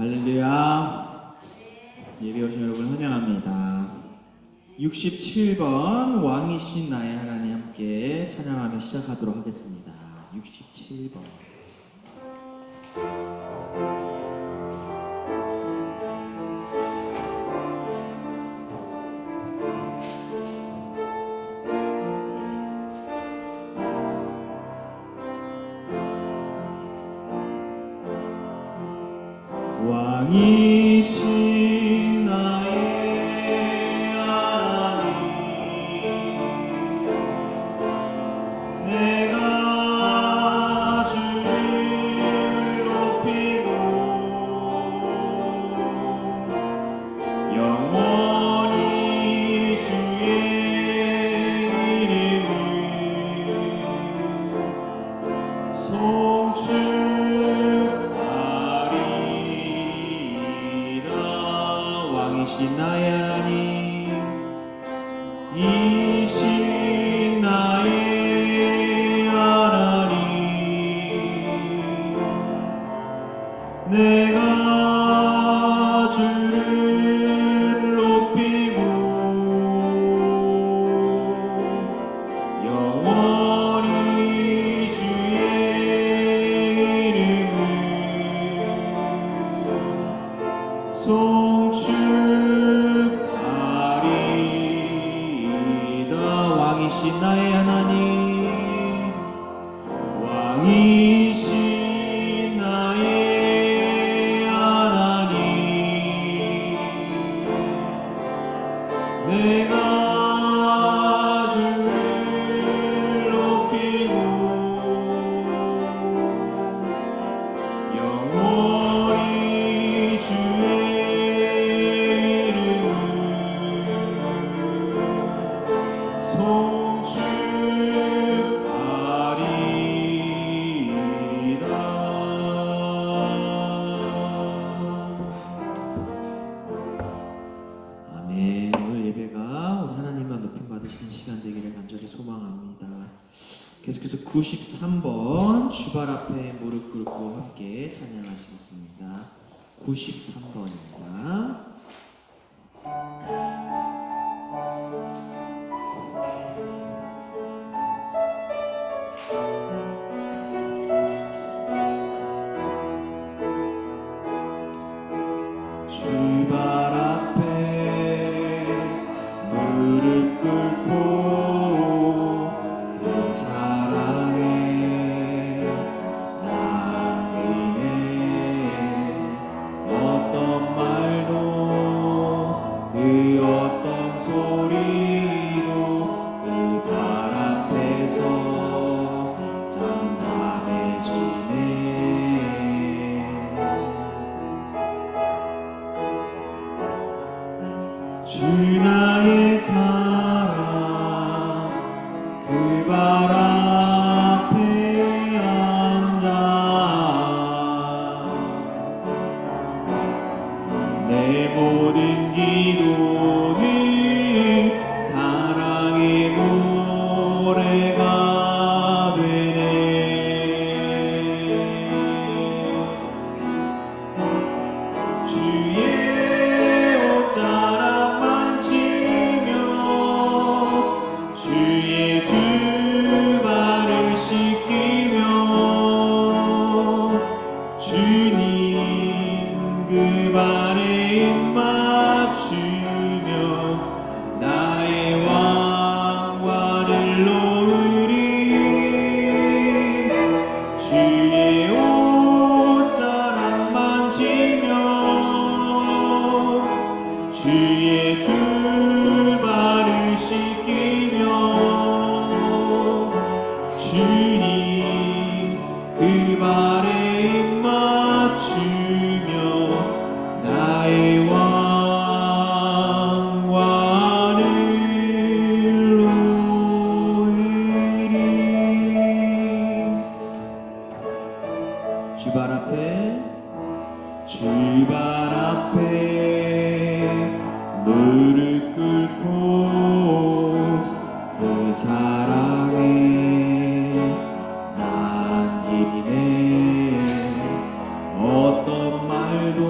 할렐루야. 예배 오신 여러분 환영합니다. 67번 왕이신 나의 하나님 함께 찬양하며 시작하도록 하겠습니다. 67번. 왕이신 나의 하나님, 내가 주를 높이고 영원히 주의 이름을 송축하리이다. 왕이신 나의 하나님, 이신 나의 하나님, 내가 주를 높이고 영원히 주의 이름을 송축하리이다. 왕이신 나의 하나님, 왕이신 나의 하나님, 내가 주를 높이고 영원히 주의 아멘. 오늘 예배가 우리 하나님만 높임 받으시는 시간 되기를 간절히 소망합니다. 계속해서 93번 주발 앞에 무릎 꿇고 함께 찬양하시겠습니다. 93번입니다. 주발 앞에 무릎 꿇고 그 사랑에 남기네. 어떤 말도 그 어떤 소리도 그 발 앞에서 잠잠해지네. 주 나의 사랑 그 발 앞에 앉아 내 모든 기도는 사랑의 노래가 되네. 주의 옷자락 만지며 주의 두 발을 씻기며 주님 그 발에 입 맞추며 나의 왕관을 놓으리. 주의 옷자락 만지며 주의 두 발을 씻기며 주님 그 발에 입 맞추며 나의 왕관을 놓으리. 주발 앞에 무릎 꿇고 그 사랑에 남기네. 어떤 말도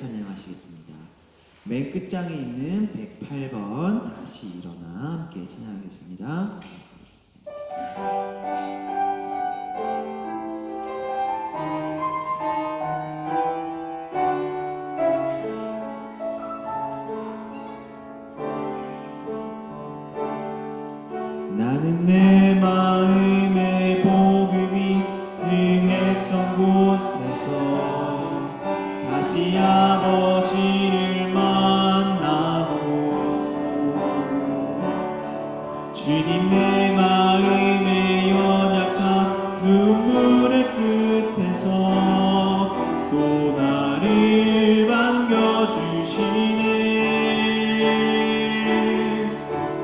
찬양하시겠습니다. 맨 끝장에 있는 108번 다시 일어나 함께 찬양하겠습니다. 나는 내 마음의 복음이 응했던 곳에서 다시 아버지를 만나고 주님 내 마음의 연약한 눈물의 끝에서 또 나를 반겨주시네.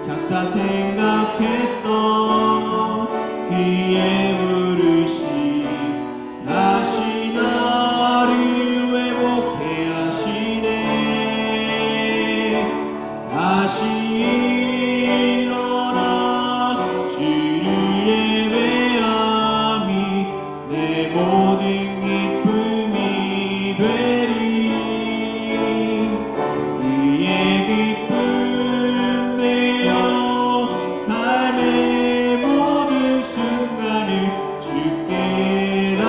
작다 생각했던 그의 부르심 다시 나를 회복해 하시네. 다시 일어나 주를 예배함이 내 모든 기쁨이 되리. 그의 기쁨 되어 삶의 모든 순간을 주께 다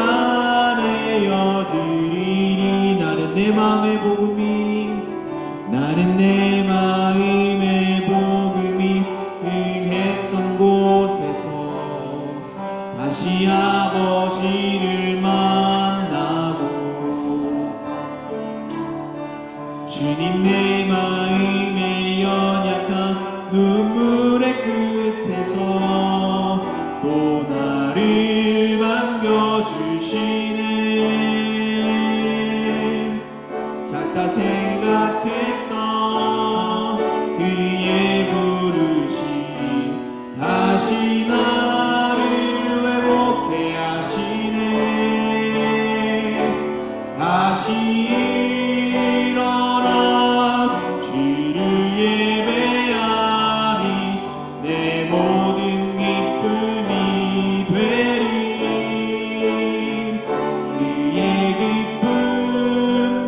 내어드리리. 나는 내 마음의 복음이 나는 내 마음의 복음이 응했던 곳에서 다시 아버지를 만나고 주님 내 마음의 연약한 눈물의 끝에서 또 나를 반겨주시네. 작다 생각했던 그의 부르심 다시 나를 회복해 하시네. 다시 일어나 주를 예배하니 내 모든 기쁨이 되리. 그의 기쁨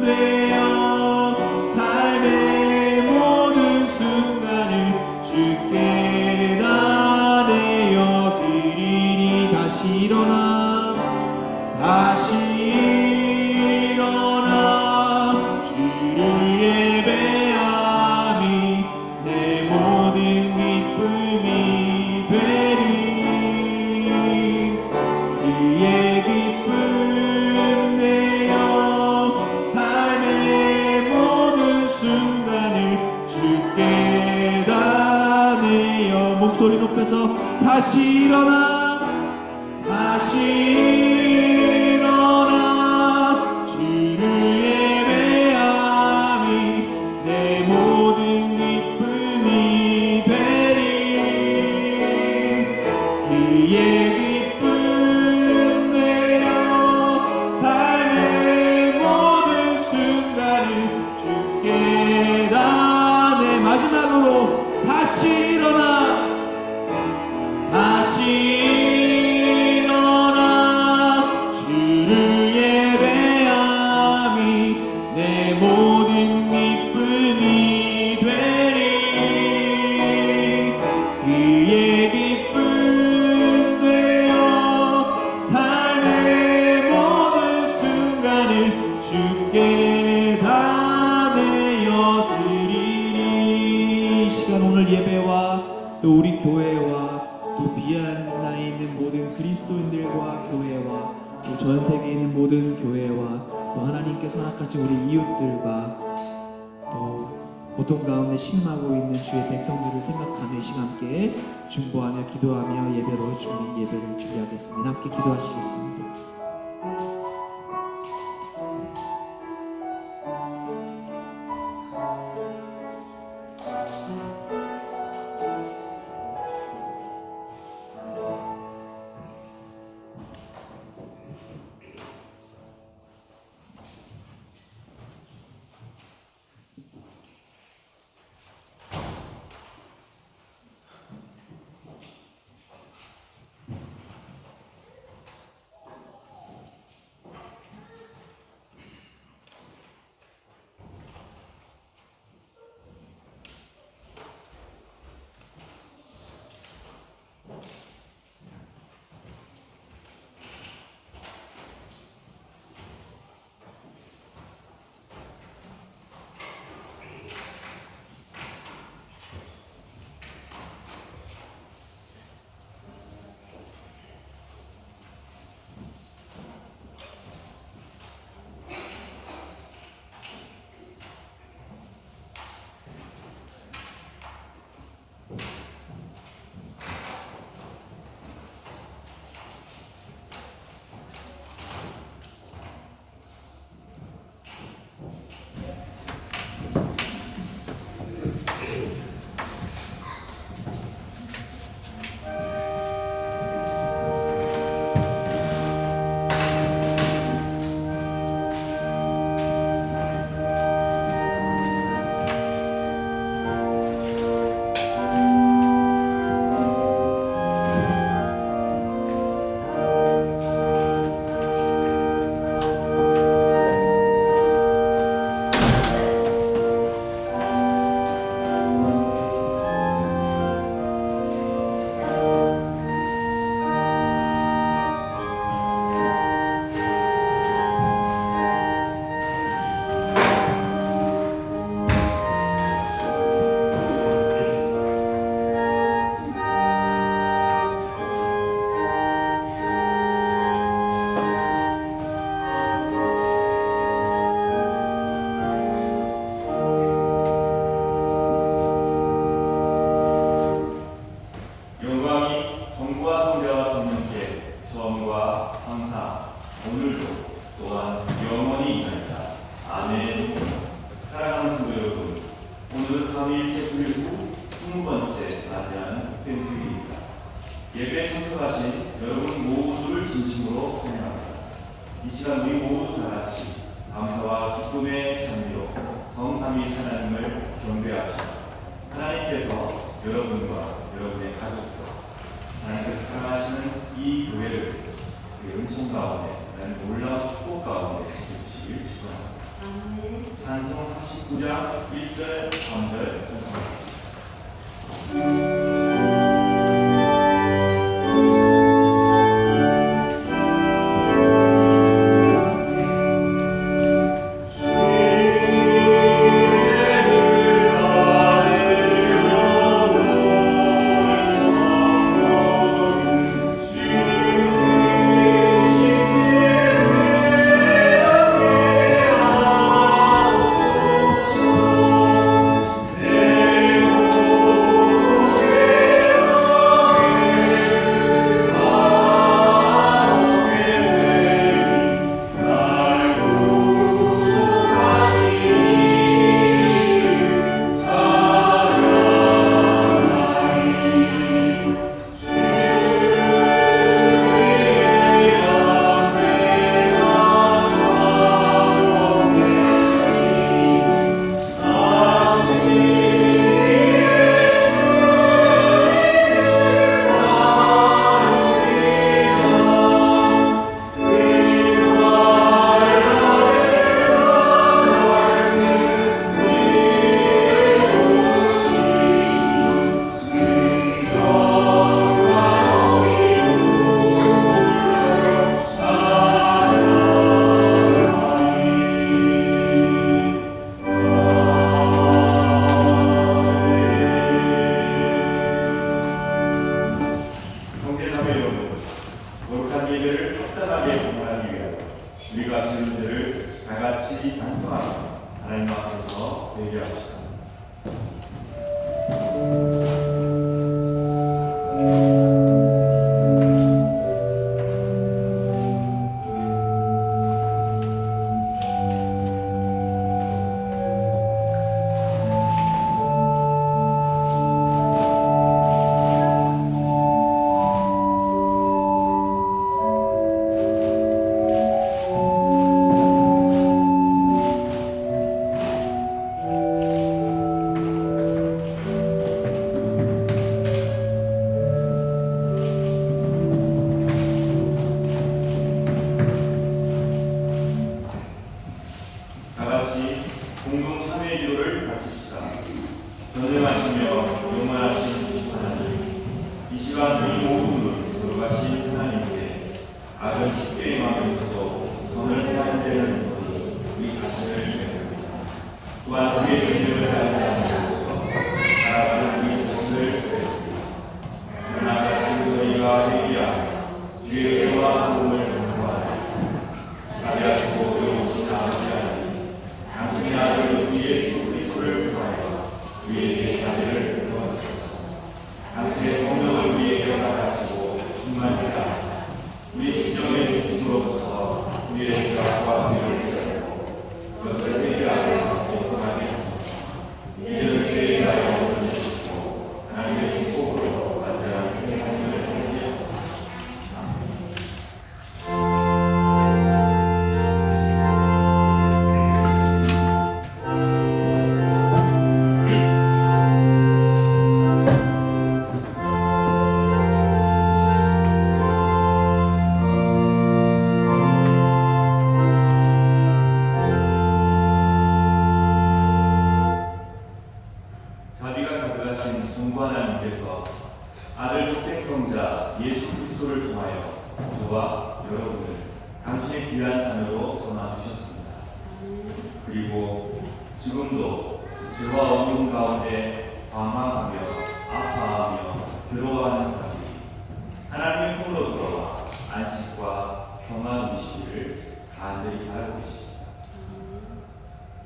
되어 삶의 모든 순간을 주께 다 내어드리니. 다시 일어나 다시 일어나 주를 예배함이 내 모든 기쁨이 되리. 그의 기쁨 되어 삶의 모든 순간을 주께 다 내어. 목소리 높여서 다시 일어나 다시 일어나 주를 예배함이 내 모든 기쁨이 되리. 그의 기쁨 되어 삶의 모든 순간을 주께 다 내. 마지막으로 다시 일어나 다시 일어나 주를 예배함이 내 모든 기쁨이 되리. 그의 기쁨 되어 삶의 모든 순간을 주께 다 내어드리리. 이 시간 오늘 예배와 또 우리 교회와 또 비엔나에 있는 모든 그리스도인들과 교회와 또 전 세계에 있는 모든 교회와 또 하나님께서 허락하신 우리 이웃들과 또 고통 가운데 신음하고 있는 주의 백성들을 생각하며 이 시간 함께 중보하며 기도하며 예배를 준비하겠습니다. 함께 기도하시겠습니다. 예배에 참석하신 여러분 모두를 진심으로 환영합니다. 이 시간 우리 모두 다 같이 감사와 기쁨의 찬미로 성삼위 하나님을 경배하시고 하나님께서 여러분과 여러분의 가족과 하나님께서 사랑하시는 이 교회를 그 은총 가운데 놀라운 축복 가운데 지켜주시길 축원합니다. 찬송 39장 1절 3절 찬송합니다.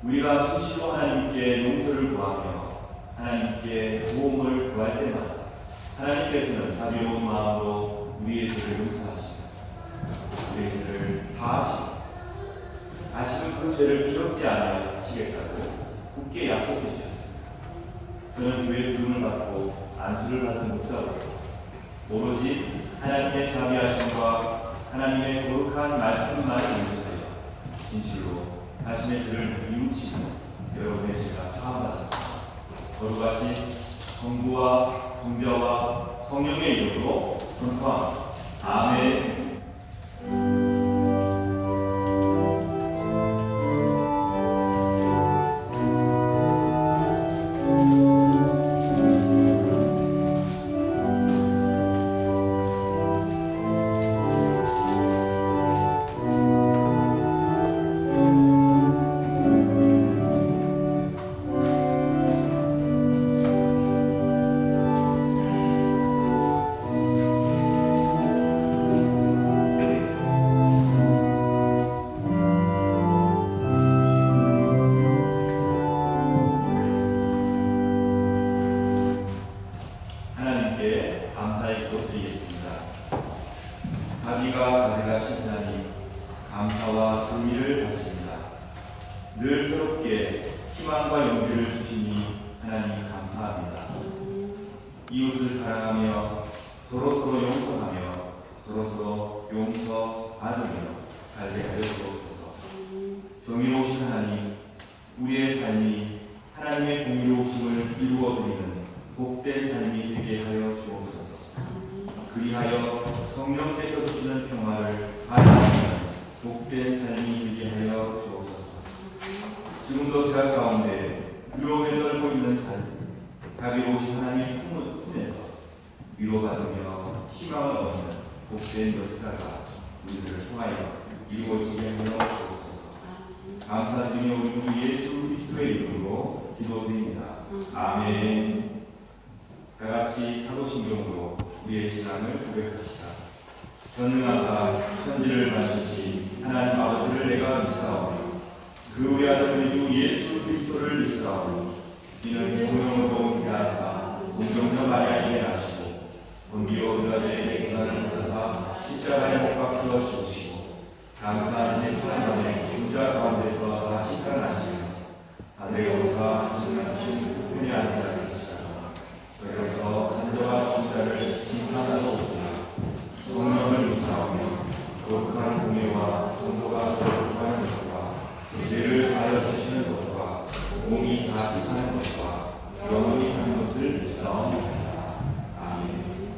우리가 수시로 하나님께 용서를 구하며 하나님께 도움을 구할 때마다 하나님께서는 자비로운 마음으로 우리의 죄를 용서하시고 우리의 죄를 사하시고 다시는 그 죄를 기억지 아니하시겠다고 굳게 약속해 주셨습니다. 저는 교회 부름을 받고 안수를 받은 목사로서 오로지 하나님의 자비하심과 하나님의 거룩한 말씀만을 의지하여 진실로 자신의 죄를 뉘우치고 여러분의 죄가 사함받았습니다. 거룩하신 성부와 성자와 성령의 이름으로 선포합니다. 아멘. 하나님께 감사의 기도 드리겠습니다. 자비가 가득하신 하나님, 감사와 존귀를 받습니다. 늘 새롭게 희망과 용기를 주시니 하나님 감사합니다. 이웃을 사랑하며 서로서로 용서하며 서로서로 용서받으며 살게 하여 주옵소서. 정의로우신 하나님, 우리의 삶이 하나님의 공의로우심을 이루어드리는 복된 삶이 되게 하여 주옵소서. 그리하여 성령께서 주시는 평화를 받아들이는 복된 삶이 되게 하여 주옵소서. 지금도 제가 가운데 위로를 떨고 있는 삶, 자비로우신 하나님의 품에서 위로받으며 희망을 얻는 복된 역사가 우리들을 통하여 이루어지게 하여 주옵소서. 감사드리며 우리 주 예수 그리스도의 이름으로 기도드립니다. 아멘. 다같이 사도신경으로 우리의 신앙을 고백합시다. 전능하사 천지를 만드신 하나님 아버지를 내가 믿사오니 그 우리 아들 우리 주 예수 그리스도를 믿사오니 이는 성령으로 계하사 동정녀 마리아에게 나시고 본디오 빌라도에게 고난을 받으사 십자가에 못 박혀 죽으시고 감사한 예수님 안에 주자 가운데서 다시 살아나시며 하늘에 오사 하신 분이 아니라 그래서 산자와 주자를 심판하러 오시나 성령을 믿사오며 거룩한 공예와 성도가 거룩한 것과 죄를 사하여 주시는 것과 몸이 다시 사는 것과 영원히 사는 것을 믿사옵니다. 아멘.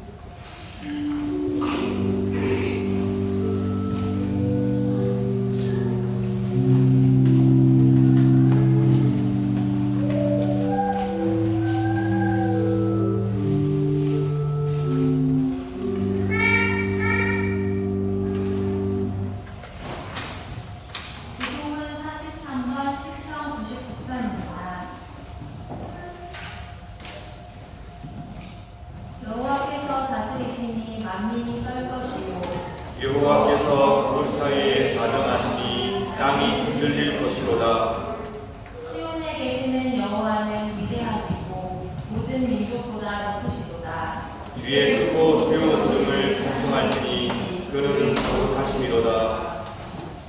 여호와께서 그 사이에 다정하시니 땅이 흔들릴 것이로다. 시온에 계시는 여호와는 위대하시고 모든 민족보다 높으시도다. 주의 크고 두려운 이름을 찬송할지니 그는 거룩하심이로다.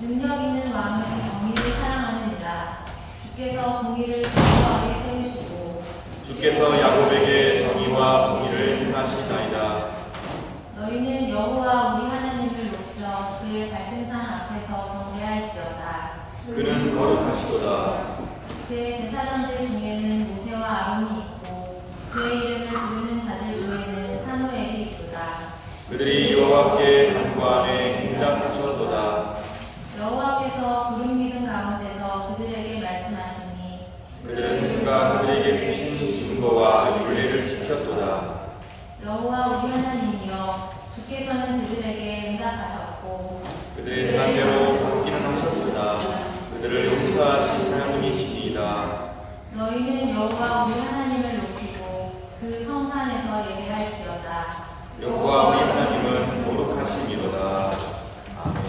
능력 있는 왕은 정의를 사랑하느니라. 주께서 공의를 견고하게 세우시고 주께서 야곱에게 정의와 공의를 행하시나이다. 너희는 여호와 우리 하나님을 높여 그의 밝은 산 앞에서 경배할지어다. 그는 거룩하시도다. 그의 제사장들 중에는 모세와 아론이 있고 그의 이름을 부르는 자들 중에는 사무엘이 있도다. 그들이 여호와께 간구하며 응답하셨도다. 여호와께서 구름 기둥 가운데서 그들에게 말씀하시니 그들은 그가 그들에게 주신 증거와 율례를 지켰도다. 여호와 우리 하나님이여 주께서는 그들에게 응답하셨고 그들의 행한대로 받기는 하셨으나 그들을 용서하신 하나님이시니이다. 너희는 여호와 우리 하나님을 높이고 그 성산에서 예배할지어다. 여호와 우리 하나님은 거룩하심이로다. 아멘.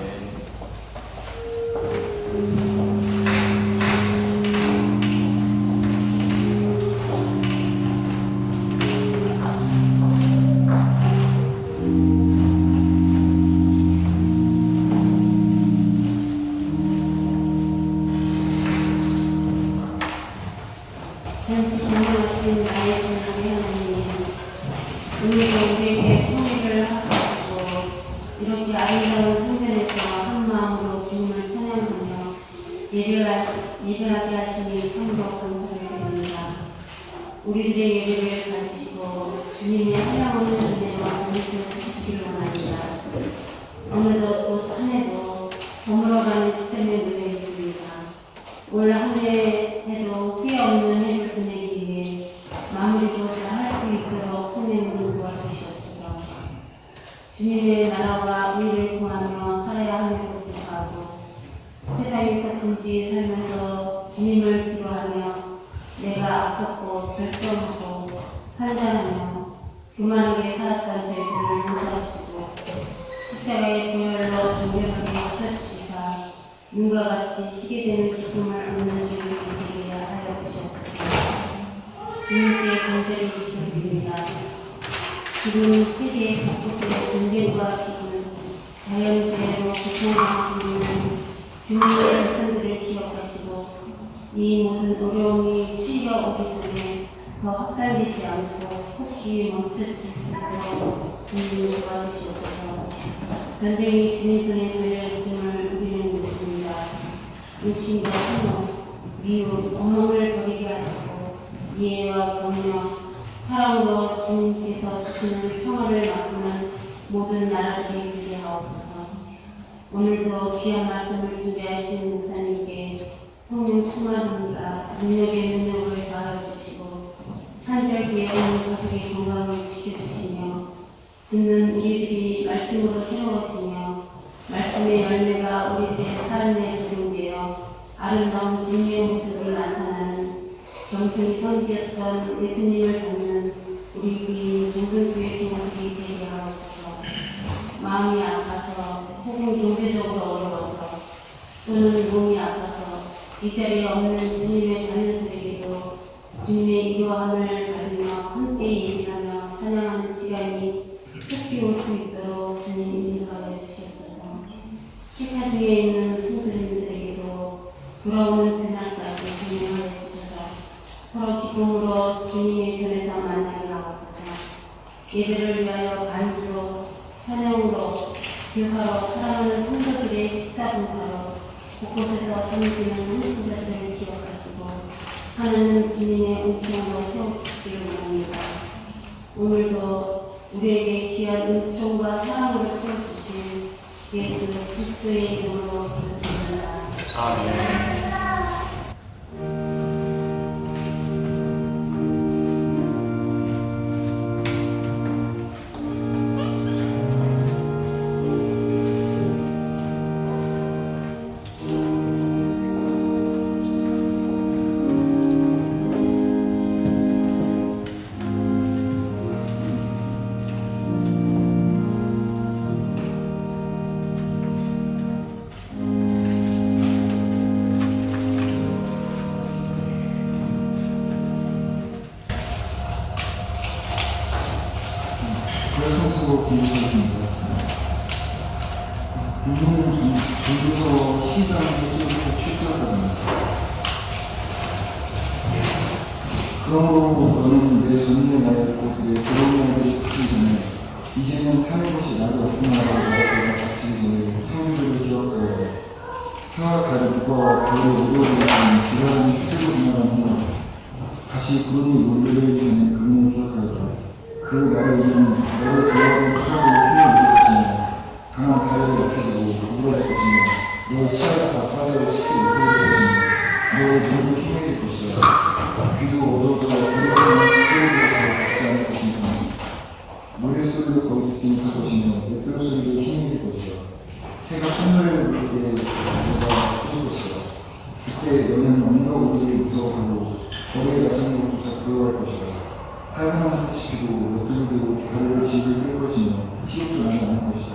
전지 전능하신 나의 주님의 하나님, 오늘도 우리에게 통일을 이렇게 아름다운 성전에서 한 마음으로 주님을 찬양하며 예배하게 하시니 참으로 감사를 드립니다. 우리들의 예배를 받으시고 주님의 한량없는 은혜와 은혜를 주시기를 원합니다. 어느덧 또 한 해도 저물어가는 시스템에 놓여 있습니다. 올 한 해에도 후회 없는 해를 보내기 위해 마무리도 잘 할 수 있도록 하나님 도와주시옵소서. 주님의 나라와 의를 구하며 살아야 함을 고백하고 세상에서 금주의 살면서 주님을 기도하며 내가 아팠고 결정하고 한잔하며 교만하게 살았던 저희들을 용서하시고 십자가의 보혈로 정결하게 씻어주시사 눈과 같이 시게 되는 기쁨을 얻는 저희를 되게 하여 주시옵소서. 주님께 간절히 기도드립니다. 지금 세계 각국의 전쟁과 기근, 자연재해로 고통당하고 있는 주님의 백성들을 기억하시고 이 모든 어려움이 추이어 오기 전에 더 확산되지 않고 혹시 멈춰질 수 있도록 주님을 도와주시옵소서. 전쟁이 주님 손에 달려있음을 우리는 믿습니다. 욕심과 분노, 미움, 원망을 버리게 하시고 이해와 격려, 사랑으로 주님께서 주시는 평화를 맛보는 모든 나라들이 되게 하옵소서. 오늘도 귀한 말씀을 준비하신 목사님께 성령 충만합니다. 능력에 능력을 다하여 주시고 산절기에 오는 가족의 건강을 지켜주시며 듣는 우리들이 말씀으로 새로워지며 말씀의 열매가 우리들의 삶에 적용되어 아름다운 진리의 모습이 나타나는 겸손히 섬겼던 예수님을 닮는 우리 교인 정근교회 교우들이 되게 하옵소서. 마음이 아파서 혹은 경제적으로 어려워서 또는 몸이 아파서 이 자리에 없는 주님의 자녀들에게도 주님의 이로함을 받으며 함께 예배하며 찬양하는 시간이 속히 올 수 있도록 주님 인도하여 주시옵소서. 식사 중에 있는 성도님들에게도 돌아오는 그날까지 진행하여 주셔서 서로 기쁨으로 주님의 전에서 만나게 하옵소서. 예배를 위하여 반주로 찬양으로 교사로 사랑하는 성도들의 식사봉사로 곳곳에서 섬기는 헌신자들을 기억하시고 하나님 주님의 은총으로 세워주시기를 원합니다. 오늘도 우리에게 귀한 은총과 사랑으로 채워주신 예수 그리스도의 이름으로 기도드립니다. 아멘. 성수로 공부했습니다. 이분은 전도서 시장에 출석합니다. 그러므로 너는 내 전에 나였고 내 새로운 날들이 붙기 전에 이제는 사는 것이 나를 없구나라고 내가 닥치기 전에 성령들을 기억하여 해와 달의 무거와 별의 무거움을 기다리는 휴대로 지나가는 다시 구름이 몰려있기 전에 그분을 기억하여 그 날에 우리는 너를 도와준 추억의 힘을 느꼈으며 강한 다리를 약해지고 구부러질 것이며 너의 치아가 다 빠져서 쉽게 무거워질 것이며 너의 눈도 힘해질 것이야. 귀도 어두워져 버리는 소리가 닿지 않을 것이며 노랫소리도 거의 듣지 못할 것이며 내 뼈소리도 힘해질 것이야. 새가 하늘을 부를 때 너가 터질 것이야. 그때 너는 온갖 우리를 무서워하고 거리에 나서는 것조차 부러워할 것이다. 살만한 것이고 너희들도 다리를 집을 끌 것이며 시옷도 나지 않을 것이다.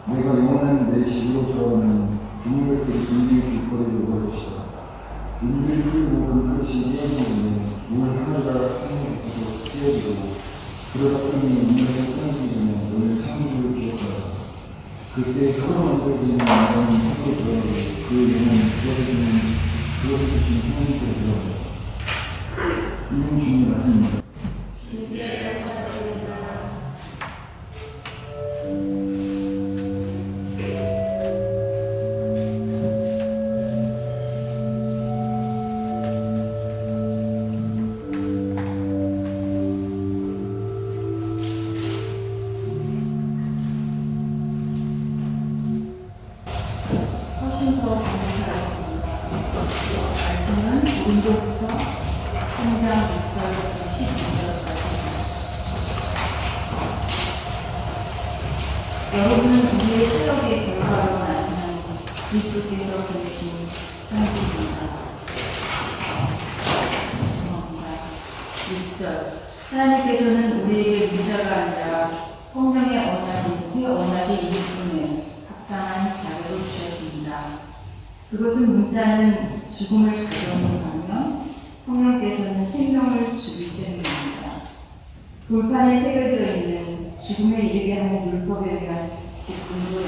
내가 영원한 내 집으로 돌아오면 주물들이 인생의 길거리를 오갈 것이다. 인들이 풀리고 그 그릇이 헤어지는 물 하늘과 산의 깊어서 헤어지고 그러다 보니 인간에서 끊어지기 전에 너를 창조를 기억하라. 그때 혀로 만들어지는 인간은 혀로 돌아오고 그 영은 그것을 주신 하나님께로 돌아오라. 이는 주님의 말씀입니다. 운동부서 3장 6절부터 12절까지. 여러분은 우리의 사역의 결과로 나타난 그리스도께서 보내신 편지입니다. 6절. 하나님께서는 우리에게 문자가 아니라 성령의 언약인 새 언약의 이름을 합당한 자격을 주셨습니다. 그것은 문자는 죽음을 가져오면 성령께서는 생명을 주기 때문입니다. 돌판에 새겨져 있는 죽음에 이르게 하는 율법에 대한 직분도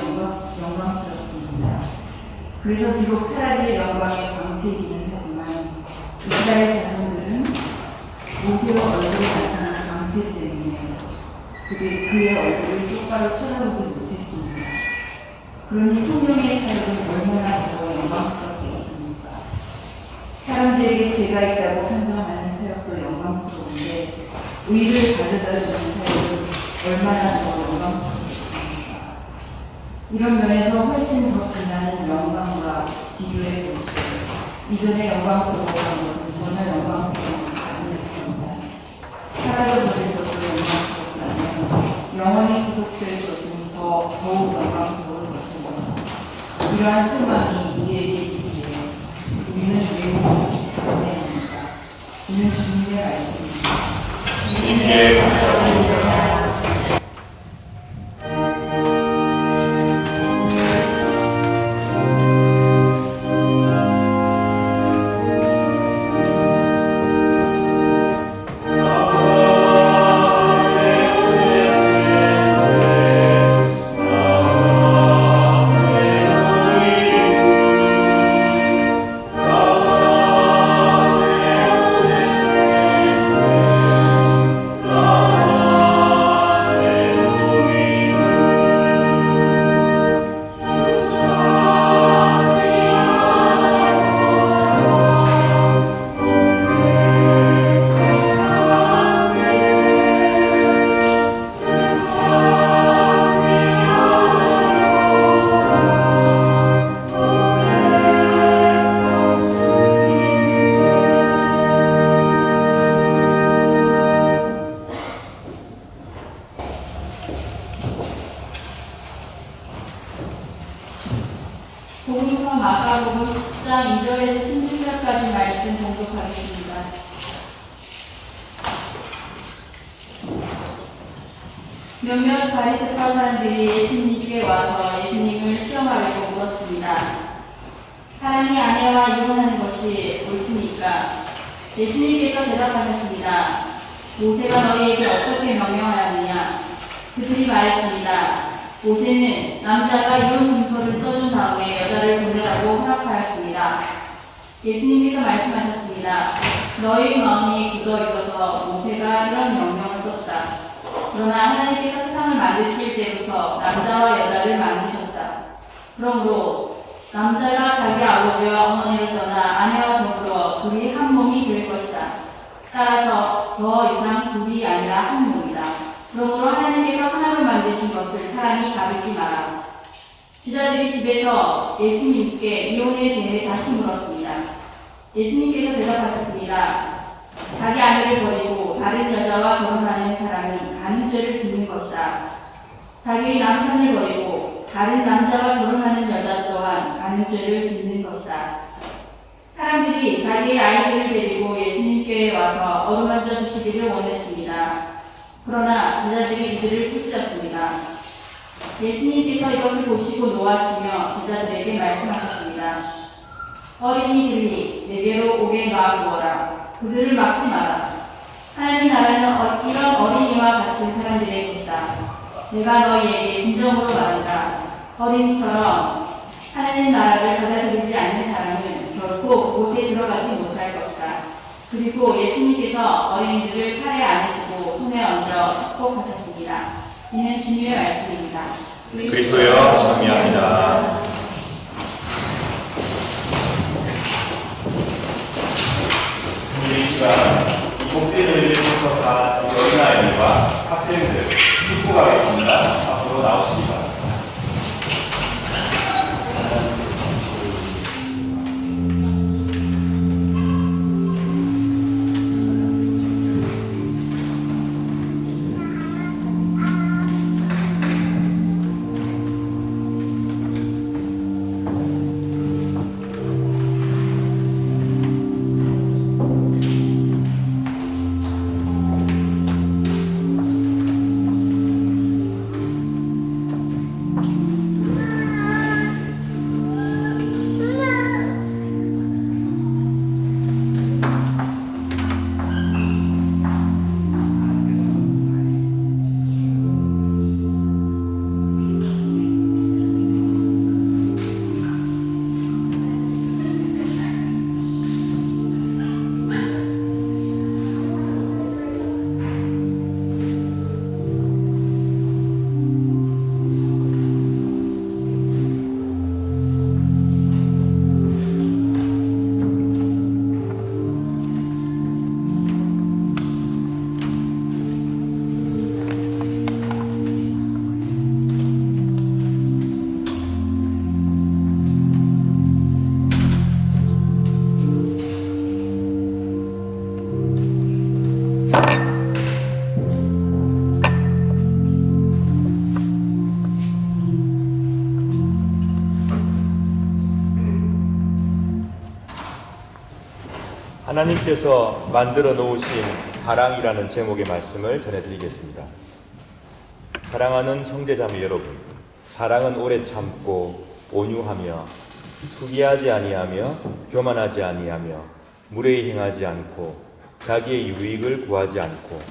영광스럽습니다. 그래서 비록 사라질 영광의 광채이기는 하지만 이스라엘 자손들은 모세와 얼굴이 나타난 광채 때문에 그의 얼굴을 똑바로 쳐다보지 못했습니다. 그러니 성령의 사역은 얼마나 더 영광스럽겠습니까? 사람들에게 죄가 있다고 판정하는 사역도 영광스러운데 의를 가져다주는 사역은 얼마나 더 영광스럽겠습니까? 이런 면에서 훨씬 더 빛나는 영광과 비교해 볼 때 이전에 영광스러웠던 것은 전혀 영광스러운 것이 아니었습니다. 살아버릴 것도 영광스럽다면 영원히 지속될 것은 더욱 영광스러운 것입니다. 이러한 소망이 우리에게 있기에 우리는 매우 감사합니다. 이는 주님의 말씀입니다. 주님께 감사드립니다. 복음서 마가복음 10장 2절에서 16절까지 말씀 공독하겠습니다. 몇몇 바리새파 사람들이 예수님께 와서 예수님을 시험하려고 물었습니다. 사람이 아내와 이혼하는 것이 옳습니까? 예수님께서 대답하셨습니다. 모세가 너희에게 어떻게 명령하였느냐? 그들이 말했습니다. 모세는 남자가 이혼 증서를 써준 다음에 여자를 보내라고 허락하였습니다. 예수님께서 말씀하셨습니다. 너희 마음이 굳어 있어서 모세가 이런 명령을 썼다. 그러나 하나님께서 세상을 만드실 때부터 남자와 여자를 만드셨다. 그러므로 남자가 자기 아버지와 어머니를 떠나 아내와 더불어 둘이 한 몸이 될 것이다. 따라서 더 이상 둘이 아니라 한 몸이다. 그러므로 하나님께서 하나로 만드신 것을 사람이 가르지 마라. 주자들이 집에서 예수님께 이혼에 대해 다시 물었습니다. 예수님께서 대답하셨습니다. 자기 아내를 버리고 다른 여자와 결혼하는 사람은 간음죄를 짓는 것이다. 자기 남편을 버리고 다른 남자와 결혼하는 여자 또한 간음죄를 짓는 것이다. 사람들이 자기의 아이들을 데리고 예수님께 와서 어루만져 주시기를 원했습니다. 그러나 제자들이 이들을 꾸짖었습니다. 예수님께서 이것을 보시고 노하시며 제자들에게 말씀하셨습니다. 어린이들이 내게로 오게 놔두어라. 그들을 막지 마라. 하나님 나라는 이런 어린이와 같은 사람들의 것이다. 내가 너희에게 진정으로 말한다. 어린이처럼 하나님 나라를 받아들이지 않는 사람은 결코 그곳에 들어가지 못할 것이다. 그리고 예수님께서 어린이들을 팔에 안으시고 손에 얹어 축복하셨습니다. 이는 주님의 말씀입니다. 그리스도여 참여합니다. 이 시간 이 복된 일부터 다 어린아이들과 학생들 축복하겠습니다. 앞으로 나오시기 바랍니다. 하나님께서 만들어 놓으신 사랑이라는 제목의 말씀을 전해드리겠습니다. 사랑하는 형제자매 여러분, 사랑은 오래 참고 온유하며 투기하지 아니하며 교만하지 아니하며 무례히 행하지 않고 자기의 유익을 구하지 않고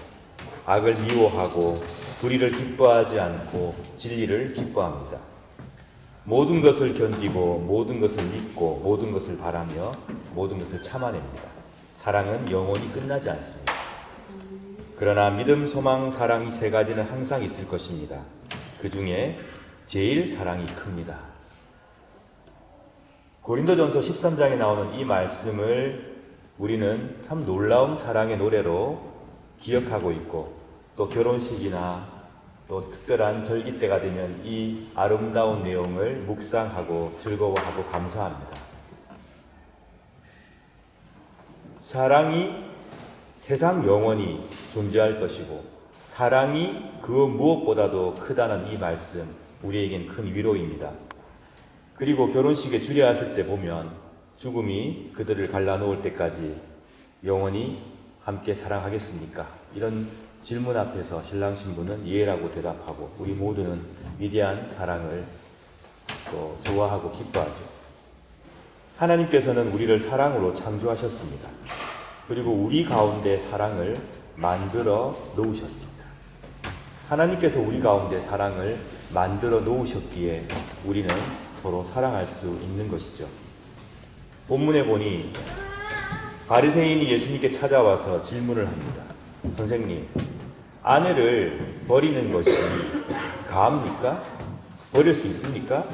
악을 미워하고 불의를 기뻐하지 않고 진리를 기뻐합니다. 모든 것을 견디고 모든 것을 믿고 모든 것을 바라며 모든 것을 참아냅니다. 사랑은 영원히 끝나지 않습니다. 그러나 믿음, 소망, 사랑 이 세 가지는 항상 있을 것입니다. 그 중에 제일 사랑이 큽니다. 고린도전서 13장에 나오는 이 말씀을 우리는 참 놀라운 사랑의 노래로 기억하고 있고, 또 결혼식이나 또 특별한 절기 때가 되면 이 아름다운 내용을 묵상하고 즐거워하고 감사합니다. 사랑이 세상 영원히 존재할 것이고 사랑이 그 무엇보다도 크다는 이 말씀, 우리에겐 큰 위로입니다. 그리고 결혼식에 주례하실 때 보면 죽음이 그들을 갈라놓을 때까지 영원히 함께 사랑하겠습니까? 이런 질문 앞에서 신랑 신부는 예라고 대답하고 우리 모두는 위대한 사랑을 또 좋아하고 기뻐하죠. 하나님께서는 우리를 사랑으로 창조하셨습니다. 그리고 우리 가운데 사랑을 만들어 놓으셨습니다. 하나님께서 우리 가운데 사랑을 만들어 놓으셨기에 우리는 서로 사랑할 수 있는 것이죠. 본문에 보니 바리새인이 예수님께 찾아와서 질문을 합니다. 선생님, 아내를 버리는 것이 가합니까? 버릴 수 있습니까?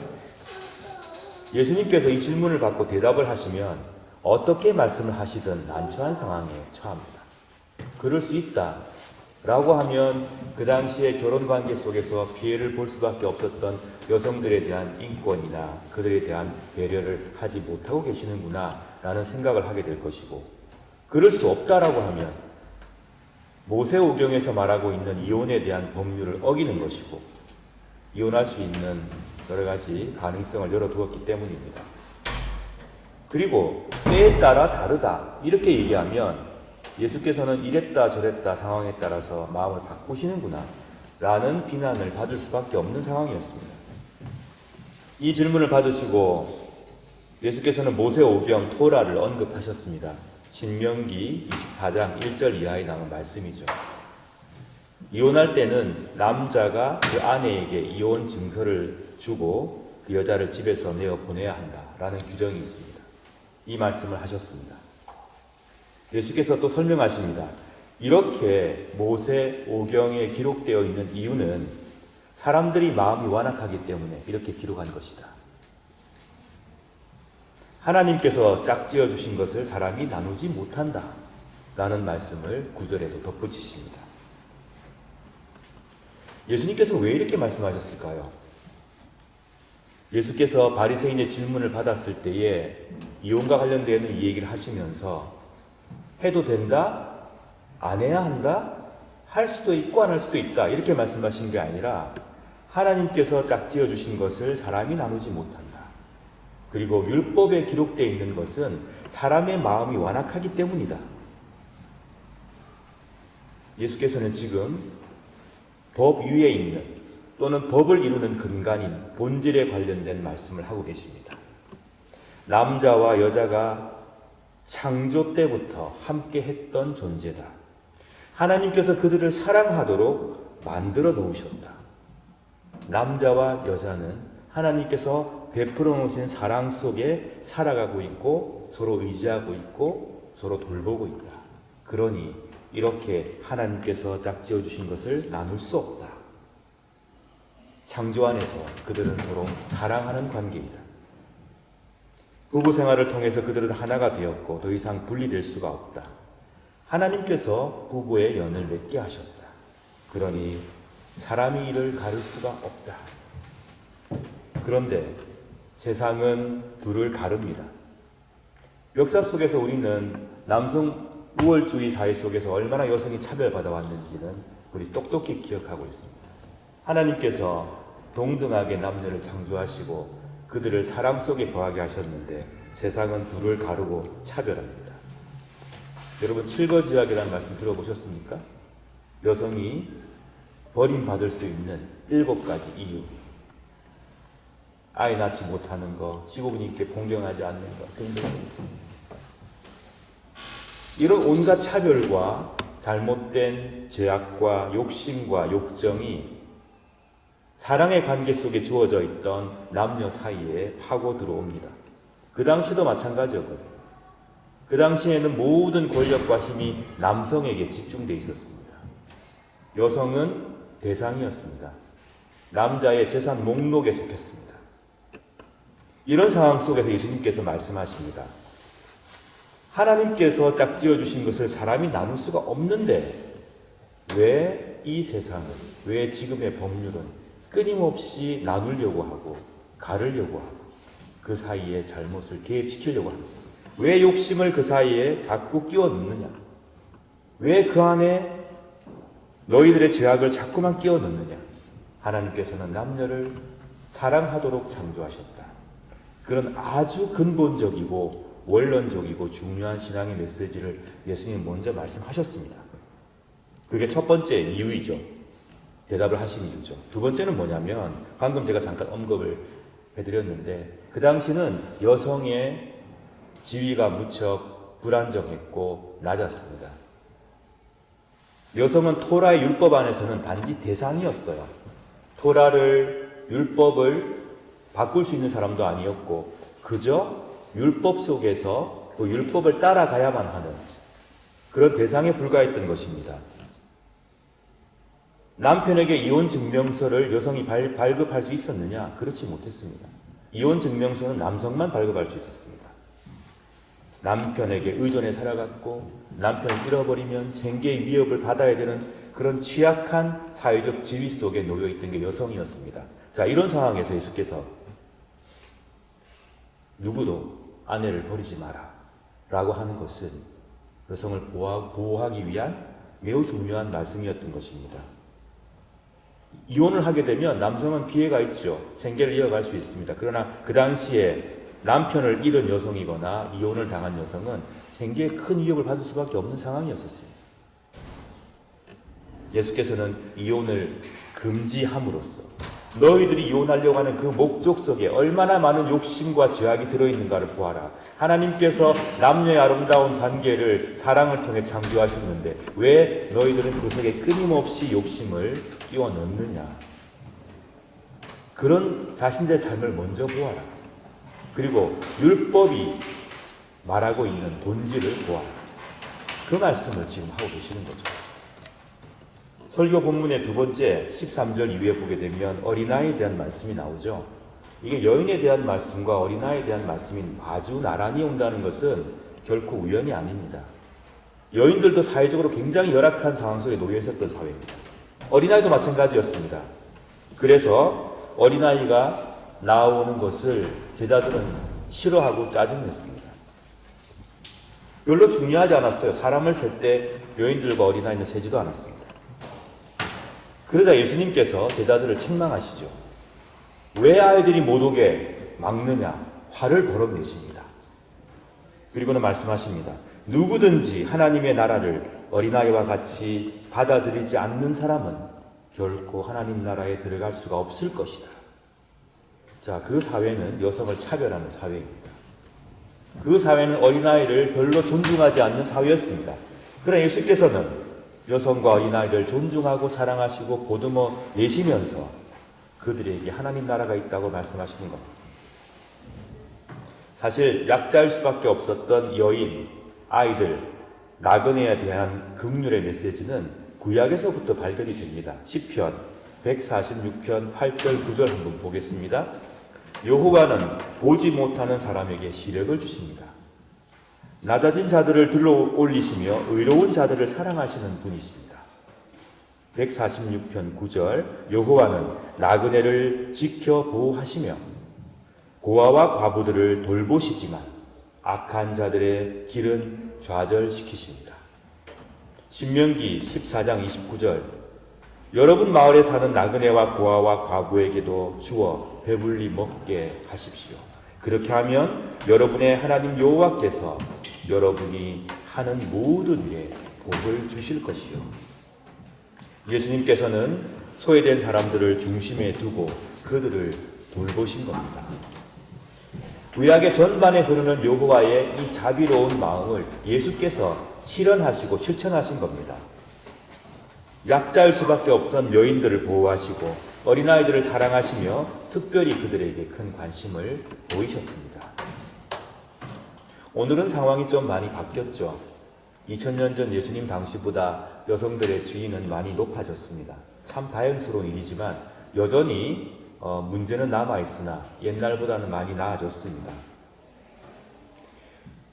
예수님께서 이 질문을 받고 대답을 하시면 어떻게 말씀을 하시든 난처한 상황에 처합니다. 그럴 수 있다 라고 하면 그 당시에 결혼관계 속에서 피해를 볼 수밖에 없었던 여성들에 대한 인권이나 그들에 대한 배려를 하지 못하고 계시는구나 라는 생각을 하게 될 것이고, 그럴 수 없다라고 하면 모세오경에서 말하고 있는 이혼에 대한 법률을 어기는 것이고 이혼할 수 있는 여러 가지 가능성을 열어두었기 때문입니다. 그리고 때에 따라 다르다 이렇게 얘기하면 예수께서는 이랬다 저랬다 상황에 따라서 마음을 바꾸시는구나 라는 비난을 받을 수밖에 없는 상황이었습니다. 이 질문을 받으시고 예수께서는 모세오경 토라를 언급하셨습니다. 신명기 24장 1절 이하에 나온 말씀이죠. 이혼할 때는 남자가 그 아내에게 이혼 증서를 주고 그 여자를 집에서 내어 보내야 한다라는 규정이 있습니다. 이 말씀을 하셨습니다. 예수께서 또 설명하십니다. 이렇게 모세오경에 기록되어 있는 이유는 사람들이 마음이 완악하기 때문에 이렇게 기록한 것이다. 하나님께서 짝지어 주신 것을 사람이 나누지 못한다 라는 말씀을 9절에도 덧붙이십니다. 예수님께서 왜 이렇게 말씀하셨을까요? 예수께서 바리새인의 질문을 받았을 때에 이혼과 관련되는 이 얘기를 하시면서 해도 된다? 안 해야 한다? 할 수도 있고 안 할 수도 있다 이렇게 말씀하신 게 아니라 하나님께서 짝지어 주신 것을 사람이 나누지 못한다. 그리고 율법에 기록되어 있는 것은 사람의 마음이 완악하기 때문이다. 예수께서는 지금 법 위에 있는 또는 법을 이루는 근간인 본질에 관련된 말씀을 하고 계십니다. 남자와 여자가 창조 때부터 함께 했던 존재다. 하나님께서 그들을 사랑하도록 만들어 놓으셨다. 남자와 여자는 하나님께서 베풀어 놓으신 사랑 속에 살아가고 있고 서로 의지하고 있고 서로 돌보고 있다. 그러니 이렇게 하나님께서 짝지어 주신 것을 나눌 수 없다. 창조 안에서 그들은 서로 사랑하는 관계이다. 부부 생활을 통해서 그들은 하나가 되었고 더 이상 분리될 수가 없다. 하나님께서 부부의 연을 맺게 하셨다. 그러니 사람이 이를 가릴 수가 없다. 그런데 세상은 둘을 가릅니다. 역사 속에서 우리는 남성 우월주의 사회 속에서 얼마나 여성이 차별받아 왔는지는 우리 똑똑히 기억하고 있습니다. 하나님께서 동등하게 남녀를 창조하시고 그들을 사랑 속에 거하게 하셨는데 세상은 둘을 가르고 차별합니다. 여러분 칠거지약이라는 말씀 들어보셨습니까? 여성이 버림받을 수 있는 7가지 이유. 아이 낳지 못하는 거, 시부모님께 공경하지 않는 것 등등. 이런 온갖 차별과 잘못된 죄악과 욕심과 욕정이 사랑의 관계 속에 주어져 있던 남녀 사이에 파고 들어옵니다. 그 당시도 마찬가지였거든요. 그 당시에는 모든 권력과 힘이 남성에게 집중되어 있었습니다. 여성은 대상이었습니다. 남자의 재산 목록에 속했습니다. 이런 상황 속에서 예수님께서 말씀하십니다. 하나님께서 짝지어 주신 것을 사람이 나눌 수가 없는데 왜 이 세상은, 왜 지금의 법률은 끊임없이 나누려고 하고 가르려고 하고 그 사이에 잘못을 개입시키려고 합니다. 왜 욕심을 그 사이에 자꾸 끼워 넣느냐? 왜 그 안에 너희들의 죄악을 자꾸만 끼워 넣느냐? 하나님께서는 남녀를 사랑하도록 창조하셨다. 그런 아주 근본적이고 원론적이고 중요한 신앙의 메시지를 예수님이 먼저 말씀하셨습니다. 그게 첫 번째 이유이죠. 대답을 하신 이유죠. 두 번째는 뭐냐면 방금 제가 잠깐 언급을 해드렸는데 그 당시는 여성의 지위가 무척 불안정했고 낮았습니다. 여성은 토라의 율법 안에서는 단지 대상이었어요. 토라를, 율법을 바꿀 수 있는 사람도 아니었고 그저 율법 속에서 그 율법을 따라가야만 하는 그런 대상에 불과했던 것입니다. 남편에게 이혼 증명서를 여성이 발급할 수 있었느냐? 그렇지 못했습니다. 이혼 증명서는 남성만 발급할 수 있었습니다. 남편에게 의존해 살아갔고 남편을 잃어버리면 생계의 위협을 받아야 되는 그런 취약한 사회적 지위 속에 놓여 있던 게 여성이었습니다. 자, 이런 상황에서 예수께서 누구도 아내를 버리지 마라 라고 하는 것은 여성을 보호하기 위한 매우 중요한 말씀이었던 것입니다. 이혼을 하게 되면 남성은 피해가 있죠. 생계를 이어갈 수 있습니다. 그러나 그 당시에 남편을 잃은 여성이거나 이혼을 당한 여성은 생계에 큰 위협을 받을 수밖에 없는 상황이었었습니다. 예수께서는 이혼을 금지함으로써 너희들이 이혼하려고 하는 그 목적 속에 얼마나 많은 욕심과 죄악이 들어있는가를 보아라. 하나님께서 남녀의 아름다운 관계를 사랑을 통해 창조하셨는데 왜 너희들은 그 속에 끊임없이 욕심을 끼워 넣느냐. 그런 자신들의 삶을 먼저 보아라. 그리고 율법이 말하고 있는 본질을 보아라. 그 말씀을 지금 하고 계시는 거죠. 설교 본문의 두 번째 13절 이후에 보게 되면 어린아이에 대한 말씀이 나오죠. 이게 여인에 대한 말씀과 어린아이에 대한 말씀이 아주 나란히 온다는 것은 결코 우연이 아닙니다. 여인들도 사회적으로 굉장히 열악한 상황 속에 놓여 있었던 사회입니다. 어린아이도 마찬가지였습니다. 그래서 어린아이가 나오는 것을 제자들은 싫어하고 짜증냈습니다. 별로 중요하지 않았어요. 사람을 셀 때 여인들과 어린아이는 세지도 않았습니다. 그러자 예수님께서 제자들을 책망하시죠. 왜 아이들이 못 오게 막느냐? 화를 벌어내십니다. 그리고는 말씀하십니다. 누구든지 하나님의 나라를 어린아이와 같이 받아들이지 않는 사람은 결코 하나님 나라에 들어갈 수가 없을 것이다. 자, 그 사회는 여성을 차별하는 사회입니다. 그 사회는 어린아이를 별로 존중하지 않는 사회였습니다. 그러나 예수께서는 여성과 어린아이를 존중하고 사랑하시고 보듬어 내시면서 그들에게 하나님 나라가 있다고 말씀하시는 겁니다. 사실 약자일 수밖에 없었던 여인, 아이들, 나그네에 대한 긍휼의 메시지는 구약에서부터 발견이 됩니다. 시편 146편 8절 9절 한번 보겠습니다. 여호와는 보지 못하는 사람에게 시력을 주십니다. 낮아진 자들을 들어 올리시며 의로운 자들을 사랑하시는 분이십니다. 146편 9절 여호와는 나그네를 지켜 보호하시며 고아와 과부들을 돌보시지만 악한 자들의 길은 좌절시키십니다. 신명기 14장 29절 여러분 마을에 사는 나그네와 고아와 과부에게도 주어 배불리 먹게 하십시오. 그렇게 하면 여러분의 하나님 여호와께서 여러분이 하는 모든 일에 복을 주실 것이요. 예수님께서는 소외된 사람들을 중심에 두고 그들을 돌보신 겁니다. 구약의 전반에 흐르는 여호와의 이 자비로운 마음을 예수께서 실현하시고 실천하신 겁니다. 약자일 수밖에 없던 여인들을 보호하시고 어린아이들을 사랑하시며 특별히 그들에게 큰 관심을 보이셨습니다. 오늘은 상황이 좀 많이 바뀌었죠. 2000년 전 예수님 당시보다 여성들의 지위는 많이 높아졌습니다. 참 다행스러운 일이지만 여전히 문제는 남아있으나 옛날보다는 많이 나아졌습니다.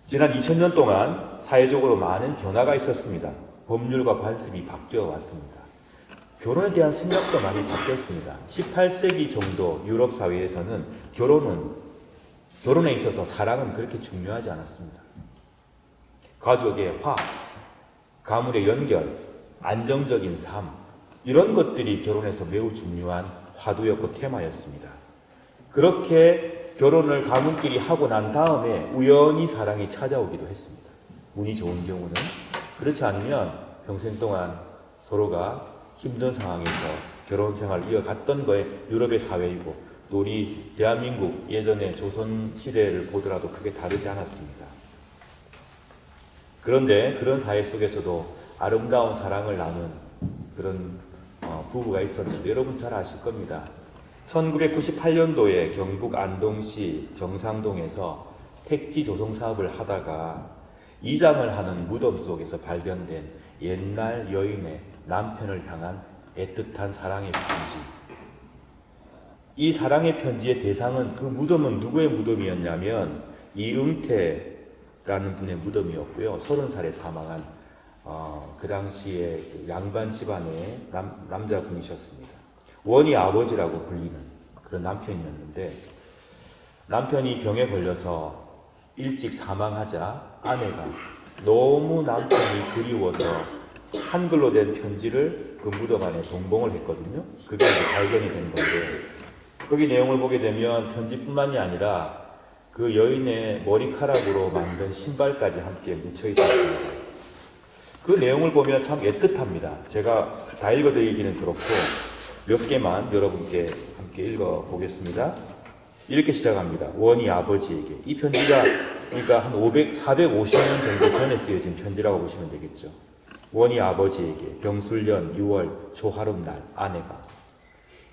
지난 2000년 동안 사회적으로 많은 변화가 있었습니다. 법률과 관습이 바뀌어 왔습니다. 결혼에 대한 생각도 많이 바뀌었습니다. 18세기 정도 유럽 사회에서는 결혼에 있어서 사랑은 그렇게 중요하지 않았습니다. 가족의 화, 가문의 연결, 안정적인 삶, 이런 것들이 결혼에서 매우 중요한 화두였고 테마였습니다. 그렇게 결혼을 가문끼리 하고 난 다음에 우연히 사랑이 찾아오기도 했습니다. 운이 좋은 경우는. 그렇지 않으면 평생 동안 서로가 힘든 상황에서 결혼 생활을 이어갔던 거에 유럽의 사회이고 또 우리 대한민국 예전의 조선 시대를 보더라도 크게 다르지 않았습니다. 그런데 그런 사회 속에서도 아름다운 사랑을 나눈 그런 부부가 있었는데 여러분 잘 아실 겁니다. 1998년도에 경북 안동시 정상동에서 택지 조성 사업을 하다가 이장을 하는 무덤 속에서 발견된 옛날 여인의 남편을 향한 애틋한 사랑의 편지. 이 사랑의 편지의 대상은 그 무덤은 누구의 무덤이었냐면 이응태라는 분의 무덤이었고요. 30살에 사망한 그 당시에 양반 집안의 남자분이셨습니다. 원희 아버지라고 불리는 그런 남편이었는데 남편이 병에 걸려서 일찍 사망하자 아내가 너무 남편이 그리워서 한글로 된 편지를 그 무덤 안에 동봉을 했거든요. 그게 이제 발견이 된 건데 거기 내용을 보게 되면 편지뿐만이 아니라 그 여인의 머리카락으로 만든 신발까지 함께 묻혀 있었습니다. 그 내용을 보면 참 애틋합니다. 제가 다 읽어드리기는 그렇고 몇 개만 여러분께 함께 읽어보겠습니다. 이렇게 시작합니다. 원희 아버지에게. 이 편지가 그러니까 한 450년 정도 전에 쓰여진 편지라고 보시면 되겠죠. 원희 아버지에게 병술년 6월 초하룻날 아내가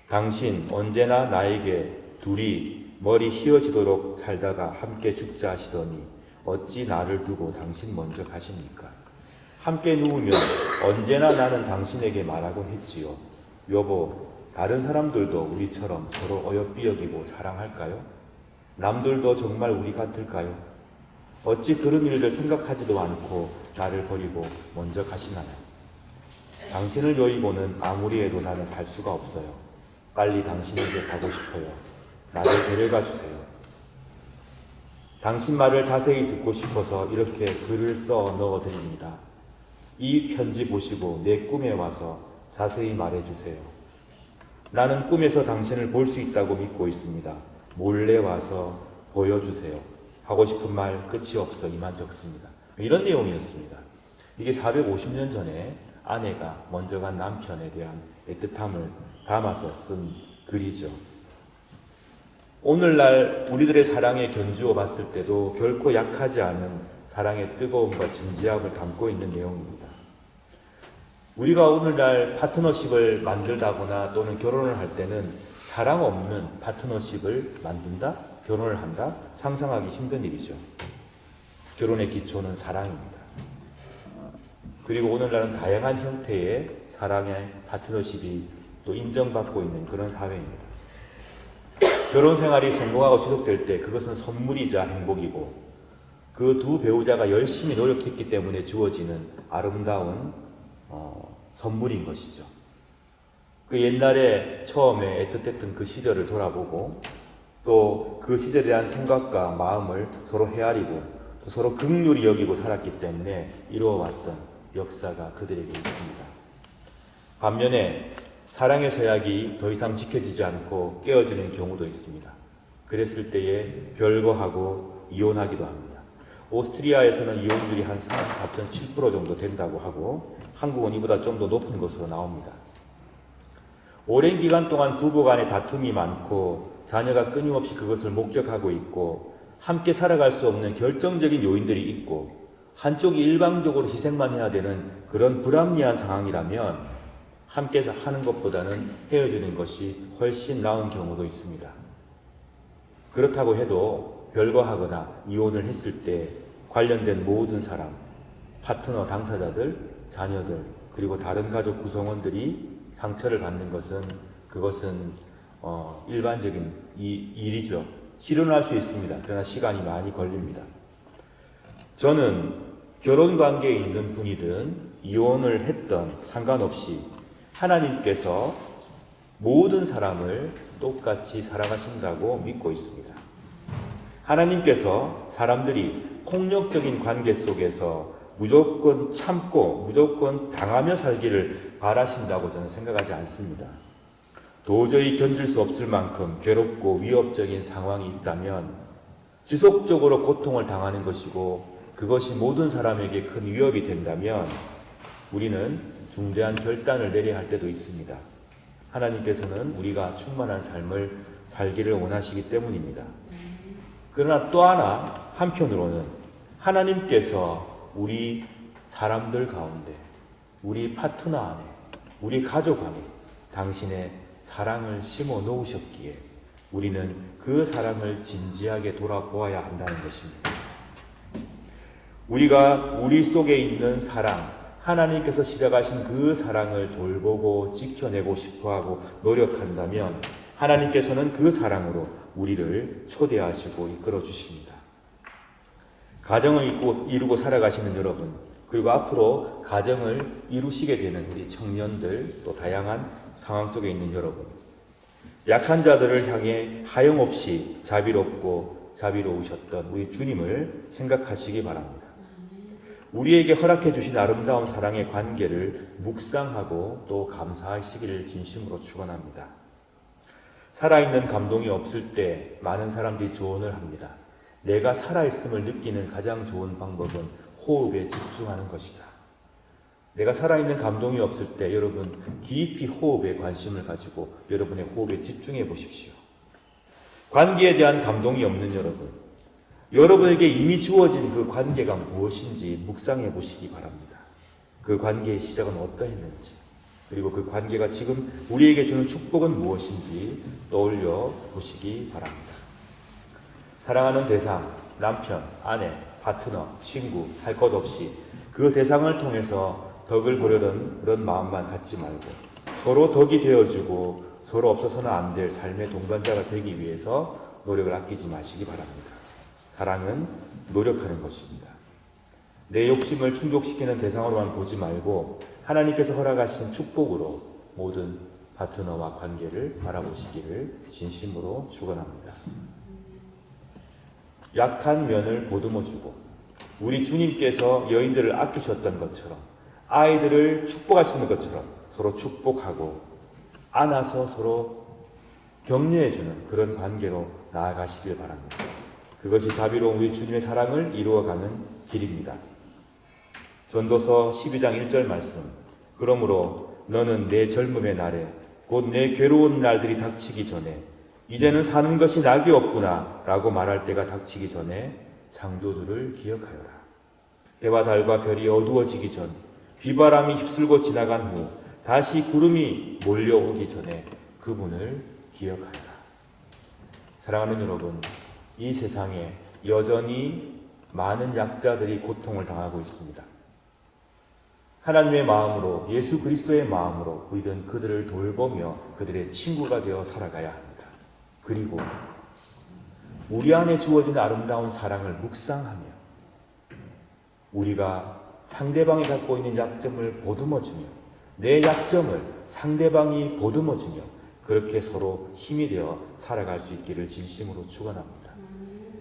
당신 언제나 나에게 둘이 머리 휘어지도록 살다가 함께 죽자 하시더니 어찌 나를 두고 당신 먼저 가십니까? 함께 누우면 언제나 나는 당신에게 말하곤 했지요. 여보, 다른 사람들도 우리처럼 서로 어여삐 여기고 사랑할까요? 남들도 정말 우리 같을까요? 어찌 그런 일들 생각하지도 않고 나를 버리고 먼저 가시나요? 당신을 여의고는 아무리 해도 나는 살 수가 없어요. 빨리 당신에게 가고 싶어요. 나를 데려가 주세요. 당신 말을 자세히 듣고 싶어서 이렇게 글을 써 넣어드립니다. 이 편지 보시고 내 꿈에 와서 자세히 말해주세요. 나는 꿈에서 당신을 볼 수 있다고 믿고 있습니다. 몰래 와서 보여주세요. 하고 싶은 말 끝이 없어 이만 적습니다. 이런 내용이었습니다. 이게 450년 전에 아내가 먼저 간 남편에 대한 애틋함을 담아서 쓴 글이죠. 오늘날 우리들의 사랑에 견주어 봤을 때도 결코 약하지 않은 사랑의 뜨거움과 진지함을 담고 있는 내용입니다. 우리가 오늘날 파트너십을 만들다거나 또는 결혼을 할 때는 사랑 없는 파트너십을 만든다? 결혼을 한다? 상상하기 힘든 일이죠. 결혼의 기초는 사랑입니다. 그리고 오늘날은 다양한 형태의 사랑의 파트너십이 또 인정받고 있는 그런 사회입니다. 결혼 생활이 성공하고 지속될 때 그것은 선물이자 행복이고 그 두 배우자가 열심히 노력했기 때문에 주어지는 아름다운 선물인 것이죠. 그 옛날에 처음에 애틋했던 그 시절을 돌아보고 또 그 시절에 대한 생각과 마음을 서로 헤아리고 또 서로 긍휼히 여기고 살았기 때문에 이루어왔던 역사가 그들에게 있습니다. 반면에 사랑의 서약이 더 이상 지켜지지 않고 깨어지는 경우도 있습니다. 그랬을 때에 별거하고 이혼하기도 합니다. 오스트리아에서는 이혼율이 한 34.7% 정도 된다고 하고 한국은 이보다 좀 더 높은 것으로 나옵니다. 오랜 기간 동안 부부 간의 다툼이 많고 자녀가 끊임없이 그것을 목격하고 있고 함께 살아갈 수 없는 결정적인 요인들이 있고 한쪽이 일방적으로 희생만 해야 되는 그런 불합리한 상황이라면 함께 하는 것보다는 헤어지는 것이 훨씬 나은 경우도 있습니다. 그렇다고 해도 별거하거나 이혼을 했을 때 관련된 모든 사람, 파트너 당사자들, 자녀들, 그리고 다른 가족 구성원들이 상처를 받는 것은 그것은 일반적인 일이죠. 실현할 수 있습니다. 그러나 시간이 많이 걸립니다. 저는 결혼 관계에 있는 분이든 이혼을 했던 상관없이 하나님께서 모든 사람을 똑같이 사랑하신다고 믿고 있습니다. 하나님께서 사람들이 폭력적인 관계 속에서 무조건 참고 무조건 당하며 살기를 바라신다고 저는 생각하지 않습니다. 도저히 견딜 수 없을 만큼 괴롭고 위협적인 상황이 있다면 지속적으로 고통을 당하는 것이고 그것이 모든 사람에게 큰 위협이 된다면 우리는 중대한 결단을 내려야 할 때도 있습니다. 하나님께서는 우리가 충만한 삶을 살기를 원하시기 때문입니다. 그러나 또 하나 한편으로는 하나님께서 우리 사람들 가운데, 우리 파트너 안에, 우리 가족 안에 당신의 사랑을 심어 놓으셨기에 우리는 그 사랑을 진지하게 돌아보아야 한다는 것입니다. 우리가 우리 속에 있는 사랑, 하나님께서 시작하신 그 사랑을 돌보고 지켜내고 싶어하고 노력한다면 하나님께서는 그 사랑으로 우리를 초대하시고 이끌어 주십니다. 가정을 이루고 살아가시는 여러분, 그리고 앞으로 가정을 이루시게 되는 우리 청년들, 또 다양한 상황 속에 있는 여러분, 약한 자들을 향해 하염없이 자비롭고 자비로우셨던 우리 주님을 생각하시기 바랍니다. 우리에게 허락해 주신 아름다운 사랑의 관계를 묵상하고 또 감사하시기를 진심으로 축원합니다. 살아있는 감동이 없을 때 많은 사람들이 조언을 합니다. 내가 살아있음을 느끼는 가장 좋은 방법은 호흡에 집중하는 것이다. 내가 살아있는 감동이 없을 때 여러분 깊이 호흡에 관심을 가지고 여러분의 호흡에 집중해 보십시오. 관계에 대한 감동이 없는 여러분, 여러분에게 이미 주어진 그 관계가 무엇인지 묵상해 보시기 바랍니다. 그 관계의 시작은 어떠했는지, 그리고 그 관계가 지금 우리에게 주는 축복은 무엇인지 떠올려 보시기 바랍니다. 사랑하는 대상, 남편, 아내, 파트너, 친구 할 것 없이 그 대상을 통해서 덕을 보려는 그런 마음만 갖지 말고 서로 덕이 되어주고 서로 없어서는 안 될 삶의 동반자가 되기 위해서 노력을 아끼지 마시기 바랍니다. 사랑은 노력하는 것입니다. 내 욕심을 충족시키는 대상으로만 보지 말고 하나님께서 허락하신 축복으로 모든 파트너와 관계를 바라보시기를 진심으로 축원합니다. 약한 면을 보듬어주고 우리 주님께서 여인들을 아끼셨던 것처럼 아이들을 축복하시는 것처럼 서로 축복하고 안아서 서로 격려해주는 그런 관계로 나아가시길 바랍니다. 그것이 자비로운 우리 주님의 사랑을 이루어가는 길입니다. 전도서 12장 1절 말씀, 그러므로 너는 내 젊음의 날에 곧 내 괴로운 날들이 닥치기 전에 이제는 사는 것이 낙이 없구나 라고 말할 때가 닥치기 전에 창조주를 기억하여라. 해와 달과 별이 어두워지기 전, 비바람이 휩쓸고 지나간 후 다시 구름이 몰려오기 전에 그분을 기억하여라. 사랑하는 여러분, 이 세상에 여전히 많은 약자들이 고통을 당하고 있습니다. 하나님의 마음으로, 예수 그리스도의 마음으로 우리는 그들을 돌보며 그들의 친구가 되어 살아가야 합니다. 그리고 우리 안에 주어진 아름다운 사랑을 묵상하며 우리가 상대방이 갖고 있는 약점을 보듬어주며 내 약점을 상대방이 보듬어주며 그렇게 서로 힘이 되어 살아갈 수 있기를 진심으로 축원합니다.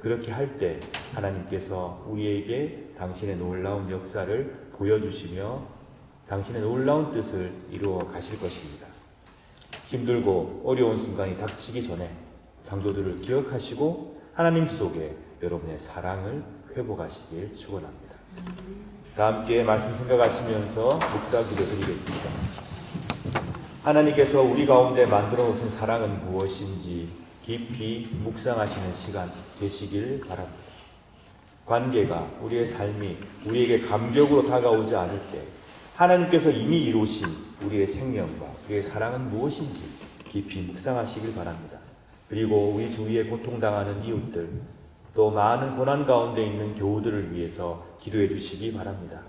그렇게 할 때 하나님께서 우리에게 당신의 놀라운 역사를 보여주시며 당신의 놀라운 뜻을 이루어 가실 것입니다. 힘들고 어려운 순간이 닥치기 전에 창조주를 기억하시고 하나님 속에 여러분의 사랑을 회복하시길 축원합니다. 다 함께 말씀 생각하시면서 묵상 기도 드리겠습니다. 하나님께서 우리 가운데 만들어 놓으신 사랑은 무엇인지 깊이 묵상하시는 시간 되시길 바랍니다. 관계가, 우리의 삶이 우리에게 감격으로 다가오지 않을 때 하나님께서 이미 이루신 우리의 생명과 우리의 사랑은 무엇인지 깊이 묵상하시길 바랍니다. 그리고 우리 주위에 고통당하는 이웃들, 또 많은 고난 가운데 있는 교우들을 위해서 기도해 주시기 바랍니다.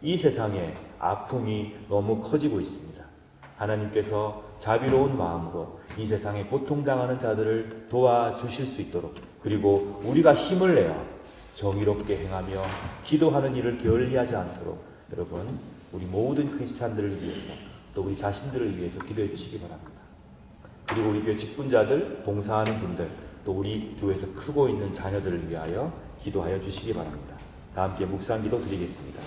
이 세상에 아픔이 너무 커지고 있습니다. 하나님께서 자비로운 마음으로 이 세상에 고통당하는 자들을 도와주실 수 있도록, 그리고 우리가 힘을 내어 정의롭게 행하며 기도하는 일을 게을리하지 않도록 여러분, 우리 모든 크리스찬들을 위해서 또 우리 자신들을 위해서 기도해 주시기 바랍니다. 그리고 우리 교회 직분자들, 봉사하는 분들, 또 우리 교회에서 크고 있는 자녀들을 위하여 기도하여 주시기 바랍니다. 다 함께 묵상 기도 드리겠습니다.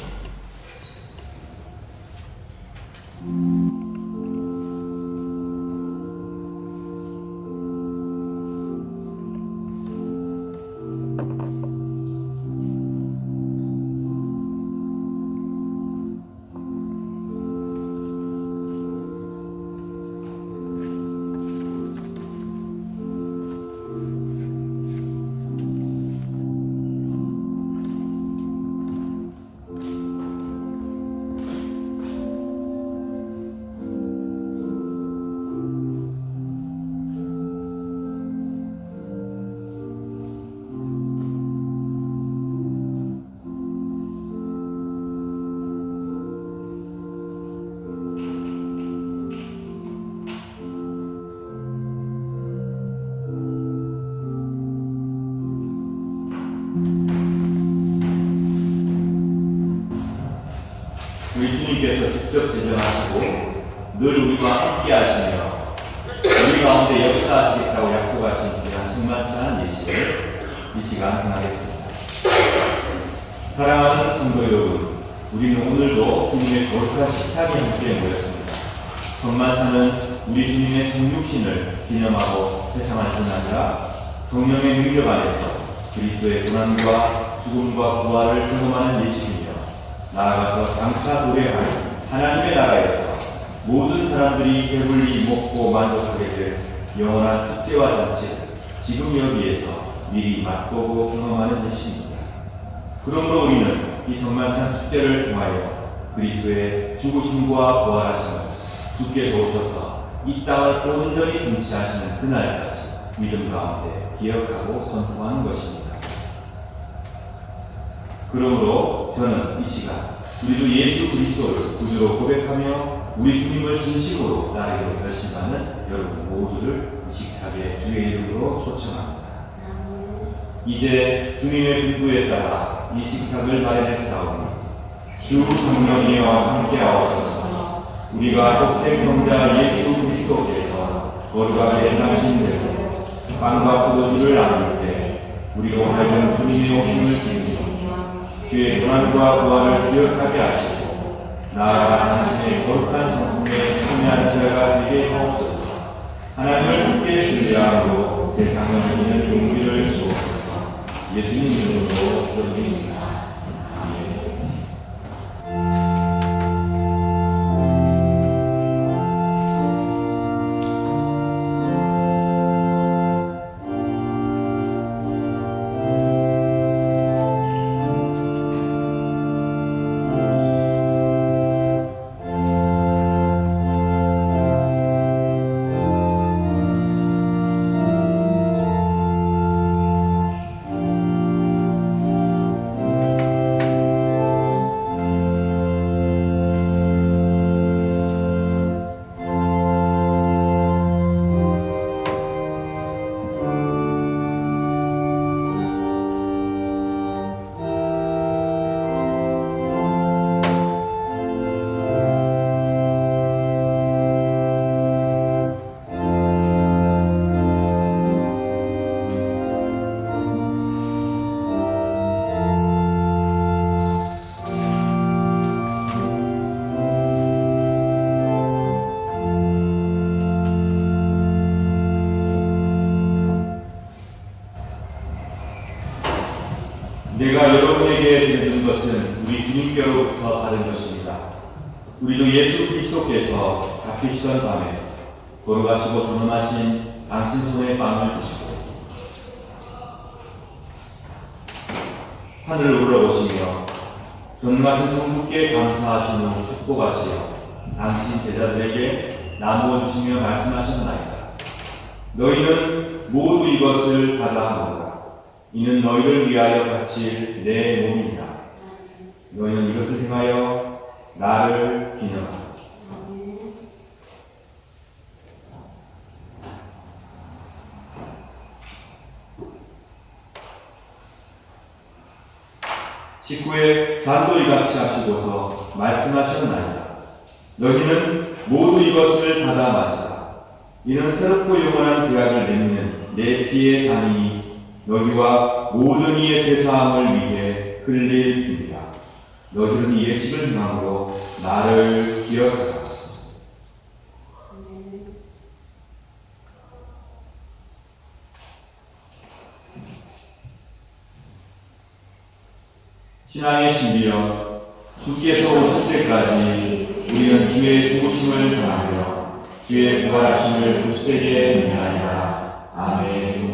우리 주님께서 직접 제정하시고 늘 우리와 함께 하시며 우리 가운데 역사하시겠다고 약속하신 귀한 충만찬 예식을 이 시간 행하겠습니다. 사랑하는 성도 여러분, 우리는 오늘도 주님의 거룩한 식탁에 함께 모였습니다. 성만찬은 우리 주님의 성육신을 기념하고 세상을 전하자 성령의 능력 안에서 그리스도의 고난과 죽음과 부활을 경험하는 예식입니다. 나아가서 장차 도래하는 하나님의 나라에서 모든 사람들이 배불리 먹고 만족하게 될 영원한 축제와 잔치를 지금 여기에서 미리 맛보고 경험하는 것입니다. 그러므로 우리는 이 성만찬 축제를 통하여 그리스도의 죽으심과 부활하심을 주께서 오셔서 이 땅을 온전히 통치하시는 그날까지 믿음 가운데 기억하고 선포하는 것입니다. 그러므로 저는 이 시간 우리 주 예수 그리스도를 구주로 고백하며 우리 주님을 진심으로 따르기로 결심하는 여러분 모두를 식탁의 주의 이름으로 초청합니다. 이제 주님의 분부에 따라 이 식탁을 마련했사오니 주 성령이와 함께하옵소서. 우리가 독생성자 예수 그리스도께서 거룩하게 행하신 대로 빵과 포도주를 나눌 때 우리로 하여금 주님의 오심을 기리며 주의 고난과 부활을 기억하게 하시고 나아가 당신의 거룩한 성품에 참여하는 자가 되게 하옵소서. 하나님을 함께 신뢰함으로 세상을 이기는 용기를 주옵소서. 예수님 이름으로 기도드립니다. 내가 여러분에게 드리는 것은 우리 주님께로부터 받은 것입니다. 우리 주 예수 그리스도께서 잡히시던 밤에 걸어가시고 전원하신 당신 손에 빵을 드시고 하늘을 우러보시며 전능하신 성부께 감사하신 후 축복하시어 당신 제자들에게 나누어 주시며 말씀하셨나이다. 너희는 모두 이것을 받아 먹으라. 이는 너희를 위하여 바칠 내 몸이니라. 너희는 이것을 행하여 나를 기념하라. 식후에 잔도 이같이 하시고서 말씀하셨나이다. 너희는 모두 이것을 받아 마시라. 이는 새롭고 영원한 계약을 맺는 내 피의 잔이니 너희와 모든 이의 죄사함을 위해 흘릴 피이다. 너희는 이 예식을 행함으로 나를 기억하라. 신앙의 신비여, 주께서 오실 때까지 우리는 주의 죽으심을 전하며 주의 부활하심을 굳세게 믿나이다. 아멘.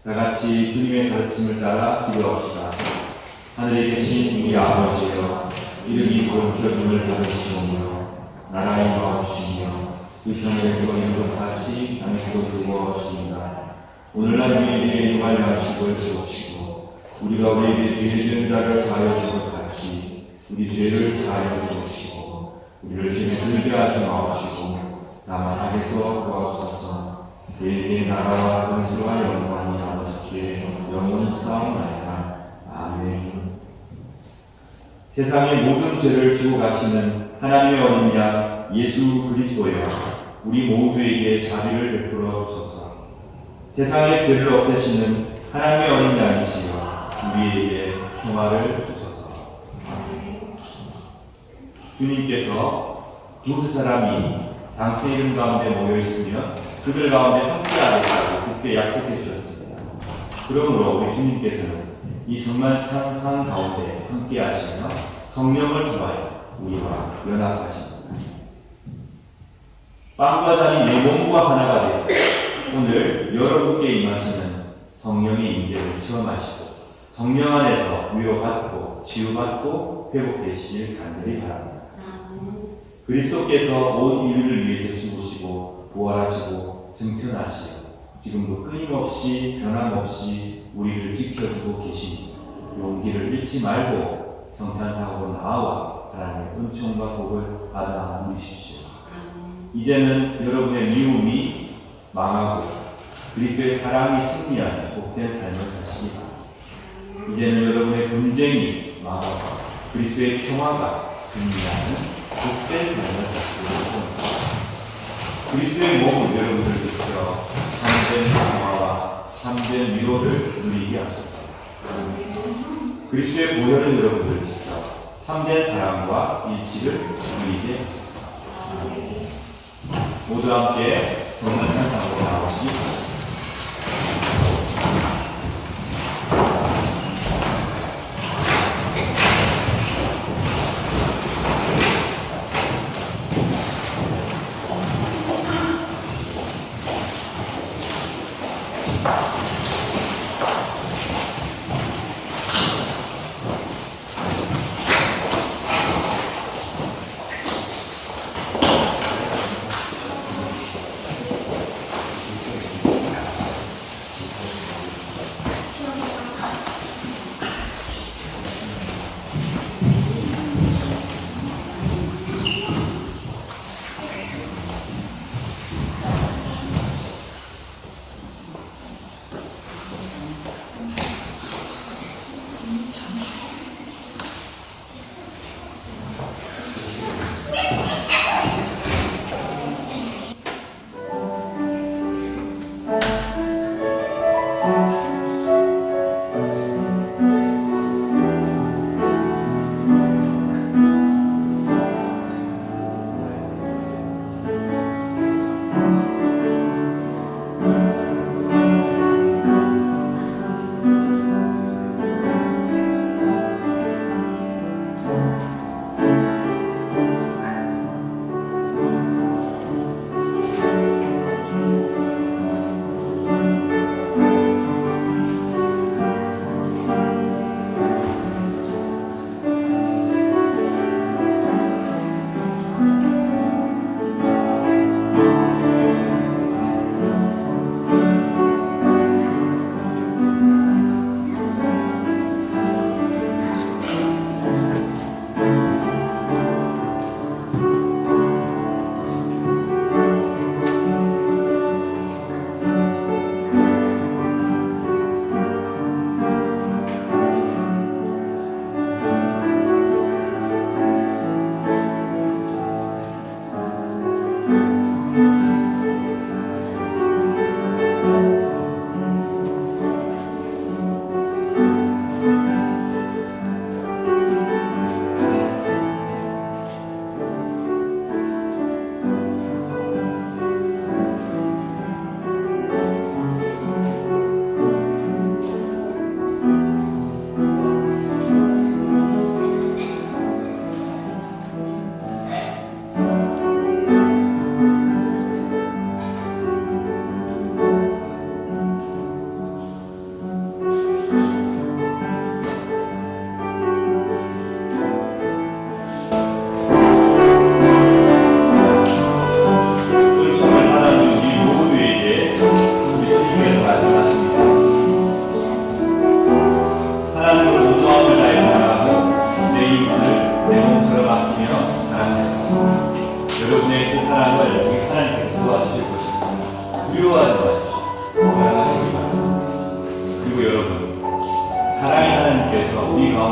다같이 주님의 가르침을 따라 기도합시다. 하늘에 계신 우리 아버지여, 이름이 거룩히 여김을 받으시오며 나라의 마옵시며 의성의 구원을 같이 안에도 두어주옵니다. 오늘날 우리에게 용할 양식을 주옵시고 우리가 우리에게 죄 지은 자를 사하여 줄 것 같이 우리 죄를 사하여 주옵시고 우리를 시험에 들게 하지 마옵시고 다만 악에서 구하옵소서. 너희에게 나라와 권세와 영광이 아버지께 영원사옵나이다. 아멘. 세상의 모든 죄를 지고 가시는 하나님의 어린 양 예수 그리스도여, 우리 모두에게 자비를 베풀어 주소서. 세상의 죄를 없애시는 하나님의 어린 양이시여, 우리에게 평화를 주소서. 주님께서 두세 사람이 당신 이름 가운데 모여 있으면 그들 가운데 함께하겠다고 굳게 약속해 주셨습니다. 그러므로 우리 주님께서는 이 정만찬 상 가운데 함께하시며 성령을 통하여 우리와 연합하십니다. 빵과 잔이 내 몸과 하나가 되어 오늘 여러분께 임하시는 성령의 임재를 체험하시고 성령 안에서 위로받고 치유받고 회복되시길 간절히 바랍니다. 그리스도께서 온 인류를 위해서 죽으시고 부활하시고 승천하시어 지금도 끊임없이 변함없이 우리를 지켜주고 계시니 용기를 잃지 말고 성찬사업으로 나와 하나님의 은총과 복을 받아 누리십시오. 이제는 여러분의 미움이 망하고 그리스도의 사랑이 승리하는 복된 삶을 사시기 바랍니다. 이제는 여러분의 분쟁이 망하고 그리스도의 평화가 승리하는 복된 삶을 사시기 바랍니다. 그리스도의 몸을 여러분들 지켜 참된 평화와 참된 위로를 누리게 하소서. 그리스도의 보혈을 여러분들 지켜 참된 사랑과 일치를 누리게 하소서. 모두 함께 정말 찬양으로 나오시기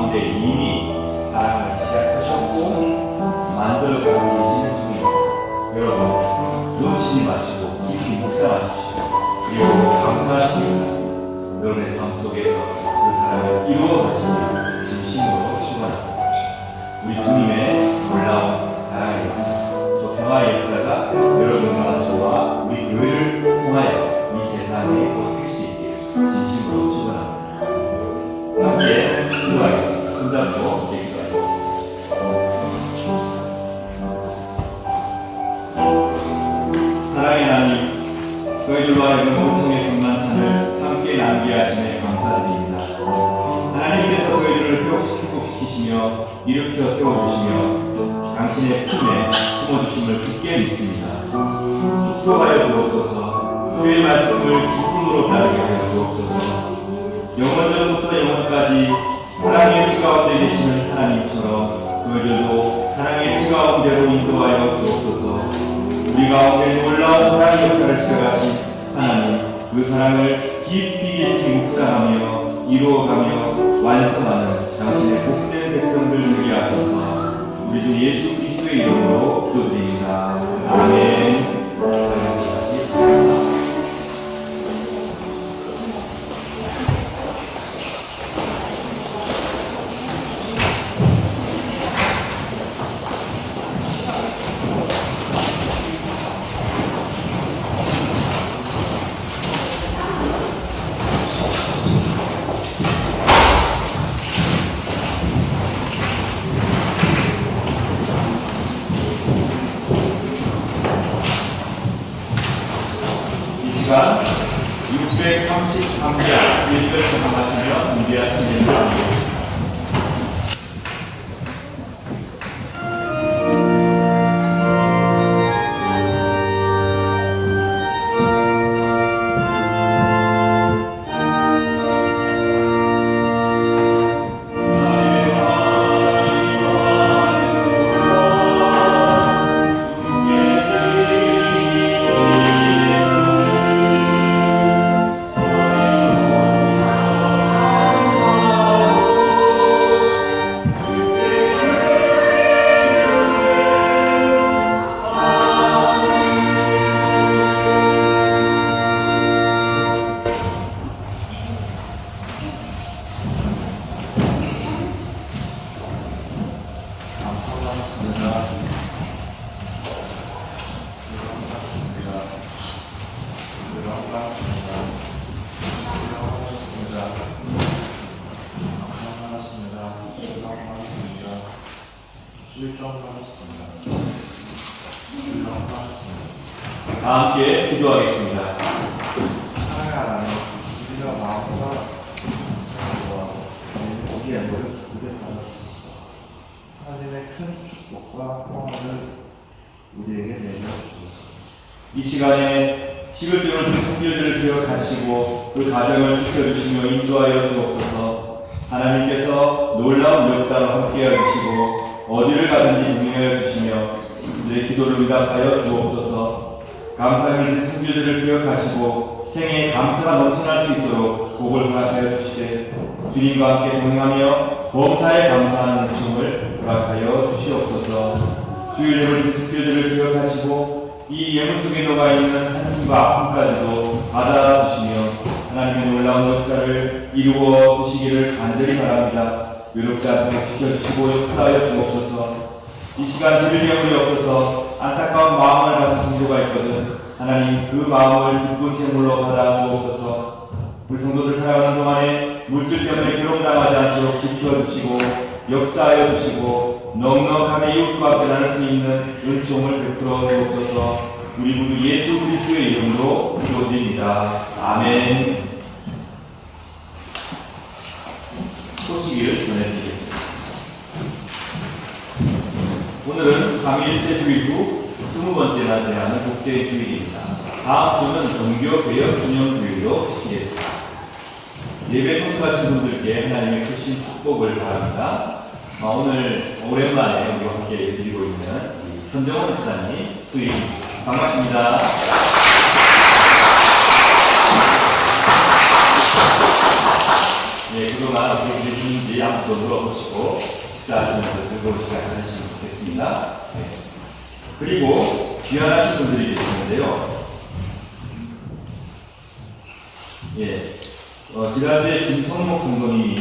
가운데 이미 사랑을 시작하셨고 만들어가고 계시는 중입니다. 여러분 놓치지 마시고 깊이 묵상하십시오. 그리고 감사하십니다. 여러분의 삶 속에서 그 사랑을 이루어 가시길 진심으로 축원합니다. 우리 주님의 놀라운 사랑의 역사, 또 평화의 역사가 여러분과 저와 우리 교회를 통하여 이 세상에 바뀔 수 있길 진심으로 축원합니다. 함께 기도하겠습니다. 손잡고 기도하겠습니다. 사랑의 하나님, 저희들과 이런 고통의 순간을 함께 나누게 하시네 감사드립니다. 하나님께서 저희들을 회복시키시며 일으켜 세워주시며 당신의 품에 품어주심을 굳게 믿습니다. 축복하여 주옵소서. 주의 말씀을 기쁨으로 따르게 하여 주옵소서. 영원전부터 영원까지 사랑의 치 가운데 계시는 하나님처럼 저희들도 사랑의 치 가운데로 인도하여 주옵소서. 우리 가운데 놀라운 사랑의 역사를 시작하신 하나님, 그 사랑을 깊이 묵상하며 이루어가며 완성하는 당신의 복된 백성들 되게 하소서. 우리 주 예수 그리스도의 이름으로 기도드립니다. 아멘. 시간 633장 1절부터 하시며 준비하시면 됩니다. 다 함께 기도하겠습니다. 하나님 하나님, 우리가 마음과 생각과 우리의 노력 그대 받아주소서. 하나님의 큰 축복과 평화를 우리에게 내려주소서. 이 시간에 시글증을 든 성질들을 기억하시고 그 가정을 지켜주시며 인도하여 주옵소서. 하나님께서 놀라운 역사로 함께하여 주시고 어디를 가든지 동행하여 주시며 우리의 기도를 응답하여 주옵소서. 감사를 든 성질들을 기억하시고 생애에 감사가 넘쳐날 수 있도록 복을 허락하여 주시되 주님과 함께 동행하며 범사에 감사하는 은총을 허락하여 주시옵소서. 주일을 든 성질들을 기억하시고 이 예물 속에 녹아있는 한숨과 아픔까지도 받아주시며 하나님의 놀라운 역사를 이루어 주시기를 간절히 바랍니다. 외롭자들을 지켜주시고 역사하여 주옵소서. 이 시간 드릴 영혼이 없어서 안타까운 마음을 가진 성도가 있거든 하나님 그 마음을 기쁜 제물로 받아 주옵소서. 우리 성도들 살아가는 동안에 물질 때문에 괴롭당하지 않도록 지켜주시고 역사하여 주시고 넉넉하게 이웃과 함께 나눌 수 있는 은총을 베풀어 주옵소서. 우리 모두 예수 그리스도의 이름으로 기도드립니다. 아멘. 소식을 전해드리겠습니다. 오늘은 3일째 주일 후 20번째 맞이하는 국제 주일입니다. 다음 주는 종교 개혁 기념 주일로 지키겠습니다. 예배 참석하신 분들께 하나님의 크신 축복을 바랍니다. 오늘 오랜만에 우리와 함께 드리고 있는 현정원 목사님 수임 반갑습니다. 네, 그동안 어떻게 계셨는지 한번 또 물어보시고 식사하시면서 즐거운 시간 가지시면 좋겠습니다. 네. 그리고 귀환하신 분들이 계시는데요. 예, 지난주에 김성목 성도님이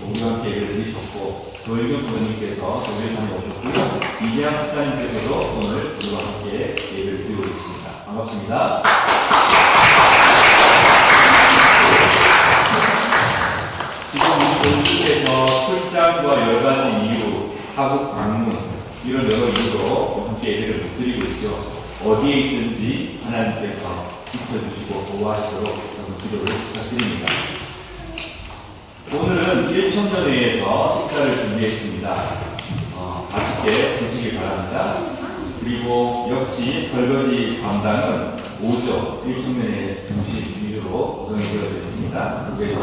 우리와 함께 예배를 드리셨고 조일규 부모님께서 교회에 다녀오셨고요. 이재양 집사님께서도 오늘 우리와 함께 예배를 드리고 계십니다. 반갑습니다. 지금 우리 본국에서 출장과 여러 가지 이유, 타국 방문 이런 여러 이유로 함께 예배를 못 드리고 있죠. 어디에 있든지 하나님께서 지켜주시고 보호하시도록 기도를 부탁드립니다. 오늘은 1청년회에서 식사를 준비했습니다. 맛있게 드시길 바랍니다. 그리고 역시 설거지 담당은 5조 1청년회 중심 위주로 구성이 되어져 있습니다. 그게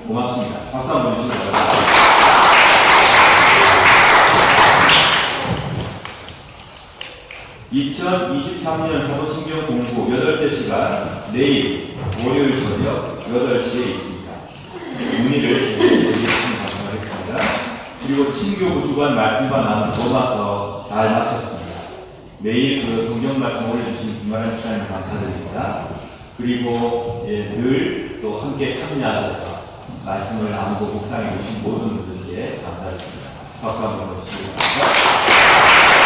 고맙습니다. 박수 한번 주시기 바랍니다. 2023년 사도신경 공부 8대 시간 내일 월요일 저녁 8시에 있습니다. 문의를 드리겠습니다. 감사하겠습니다. 그리고 친교부 주간 말씀과 나눈 로마서 잘 마쳤습니다. 매일 그 성경 말씀 올려주신 김만환 목사님 감사드립니다. 그리고 늘 또 함께 참여하셔서 말씀을 나누고 묵상해 주신 모든 분들께 감사드립니다. 박수 한번 주시기 바랍니다.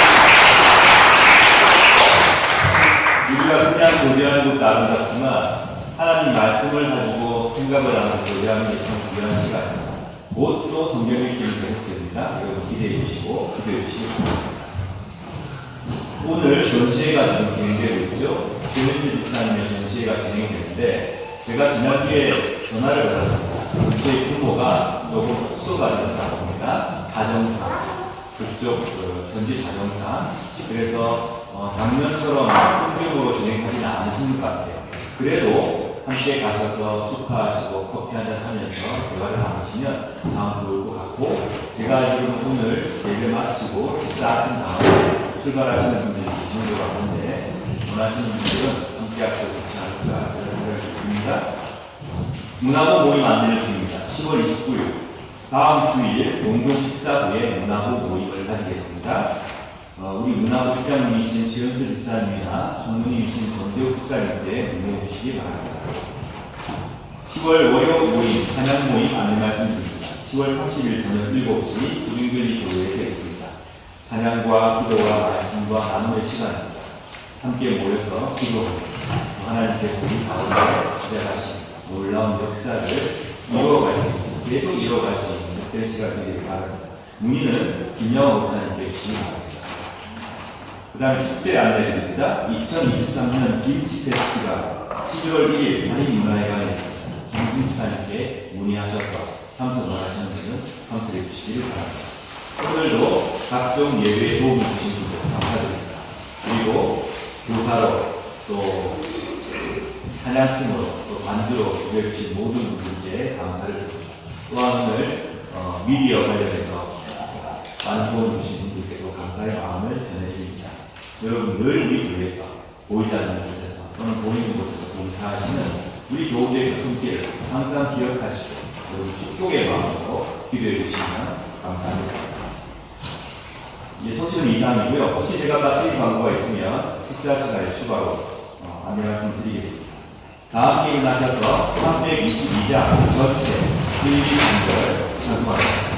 우리가 그냥 교제하는 것도 아름답지만 하나님 말씀을 가지고 생각을 하는 교제하는 게 참 중요한 시간입니다. 곧 또 성경 읽기는 계속됩니다. 여러분 기대해 주시고 기도해 주시기 바랍니다. 오늘 전시회가 지금 진행되고 있죠. 조현주 집사님의 전시회가 진행되는데 제가 지난주에 전화를 받았습니다. 저희 부모가 조금 숙소가 된다고 합니다. 가정상 그쪽 전지 가정상 그래서 작년처럼 풍경으로 진행하지는 않으신 것 같아요. 그래도 함께 가셔서 축하하시고 커피 한잔 하면서 대화를 나누시면 참 좋을 것 같고 제가 알기로는 오늘 예배 마치고 식사하신 다음에 출발하시는 분들이 계시는 것 같은데 원하시는 분들은 함께 하셔도 좋지 않을까 그런 생각이 듭니다. 문화부 모임 안내를 드립니다. 10월 29일 다음 주일 공동 식사 후에 문화부 모임을 가지겠습니다. 우리 문화부 입장님이신 최현수 집사님이나 전무님이신 전대욱 집사님께 문의해 주시기 바랍니다. 10월 월요 모임, 찬양 모임 안내 말씀드립니다. 10월 30일 저녁 7시 주빙글리 교회에서 있습니다. 찬양과 기도와 말씀과 나눔의 시간입니다. 함께 모여서 기도합니다. 하나님께서 우리 가운데 시작하신 놀라운 역사를 이루어갈 수 있는, 계속 이루어갈 수 있는 그런 시간이 되길 바랍니다. 문의는 김영호 목사님께 주시기 바랍니다. 그 다음에 축제 안내드립니다. 2023년 김치 페스티벌 11월 1일 한인문화회관에서 김승 집사님께 문의하셔서 참석 원하시는 분은 참석해 주시기를 바랍니다. 오늘도 각종 예배에 도움을 주신 분들 감사드립니다. 그리고 교사로 또 찬양팀으로 또 반주로 기도해주신 모든 분들께 감사를 드립니다. 또한 오늘 미디어 관련해서 많은 도움을 주신 분들께도 감사의 마음을 전해드립니다. 여러분 늘 우리 교회에서 보이지 않는 곳에서 또는 보이는 곳에서 봉사하시는 우리 교우들의 손길을 항상 기억하시고 여러분 축복의 마음으로 기도해 주시면 감사하겠습니다. 소식은 이상이고요. 혹시 제가 빠뜨린 광고가 있으면 식사 시간에 추가로 안내 말씀드리겠습니다. 다음 기회에 나셔서 322장 전체 1기 3절 찬송합니다.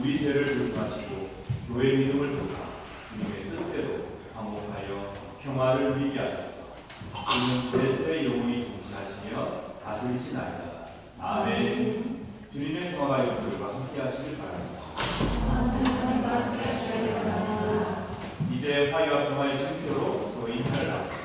우리 죄를 불쌍하시고 교회 믿음을 보사 주님의 뜻대로 화목하여 평화를 누리게 하소서. 주는 그리스도의 영혼이 동시하시며 다스리시나이다. 아멘. 주님의 평화가 여러분들과 함께 하시길 바랍니다. 이제 화해와 평화의 쉼표로 저희 인사를 나눕니다.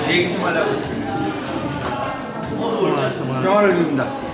얘기 좀 하려고. 평화를 빕니다.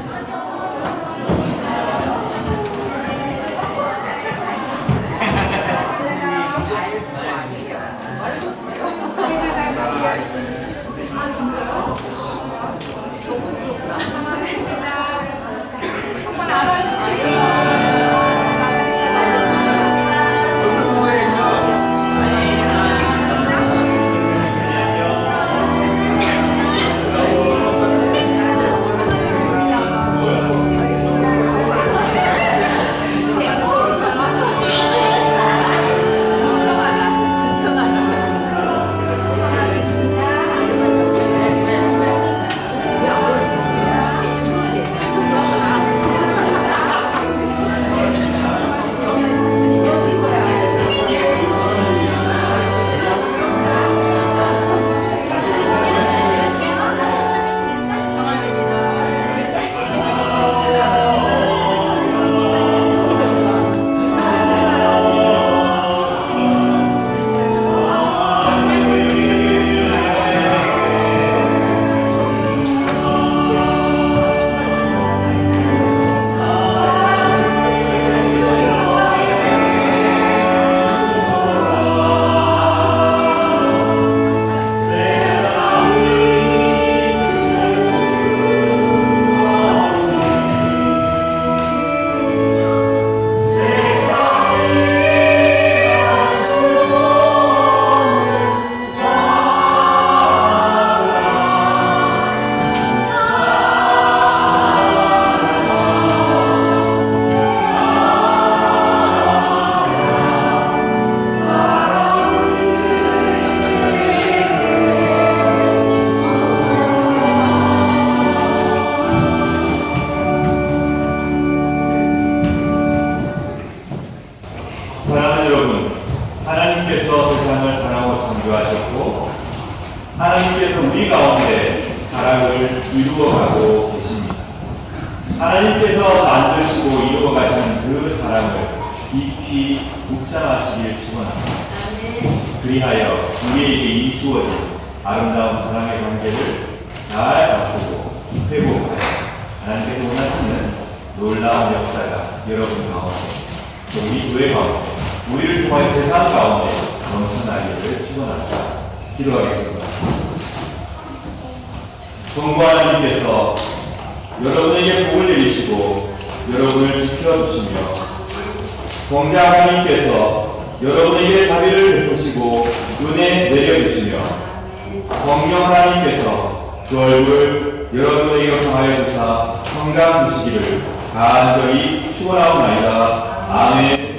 사랑하는 여러분, 하나님께서 세상을 사랑하고 창조하셨고 하나님께서 우리 가운데 사랑을 이루어가고 계십니다. 하나님께서 만드시고 이루어가신 그 사랑을 깊이 묵상하시길 축원합니다. 그리하여 우리에게 이 주어진 아름다운 사랑의 관계를 잘 바꾸고 회복하여 하나님께서 원하시는 놀라운 역사가 여러분 가운데 우리 교회 가운데 우리를 통한 세상 가운데 넘쳐나기를 축원합니다. 기도하겠습니다. 성부 하나님께서 여러분에게 복을 내리시고 여러분을 지켜주시며 성자 하나님께서 여러분에게 자비를 베푸시고 은혜 내려주시며 성령 하나님께서 그 얼굴을 여러분에게 통하여 주사 평강 주시기를 간절히 축원하옵나이다. 아멘.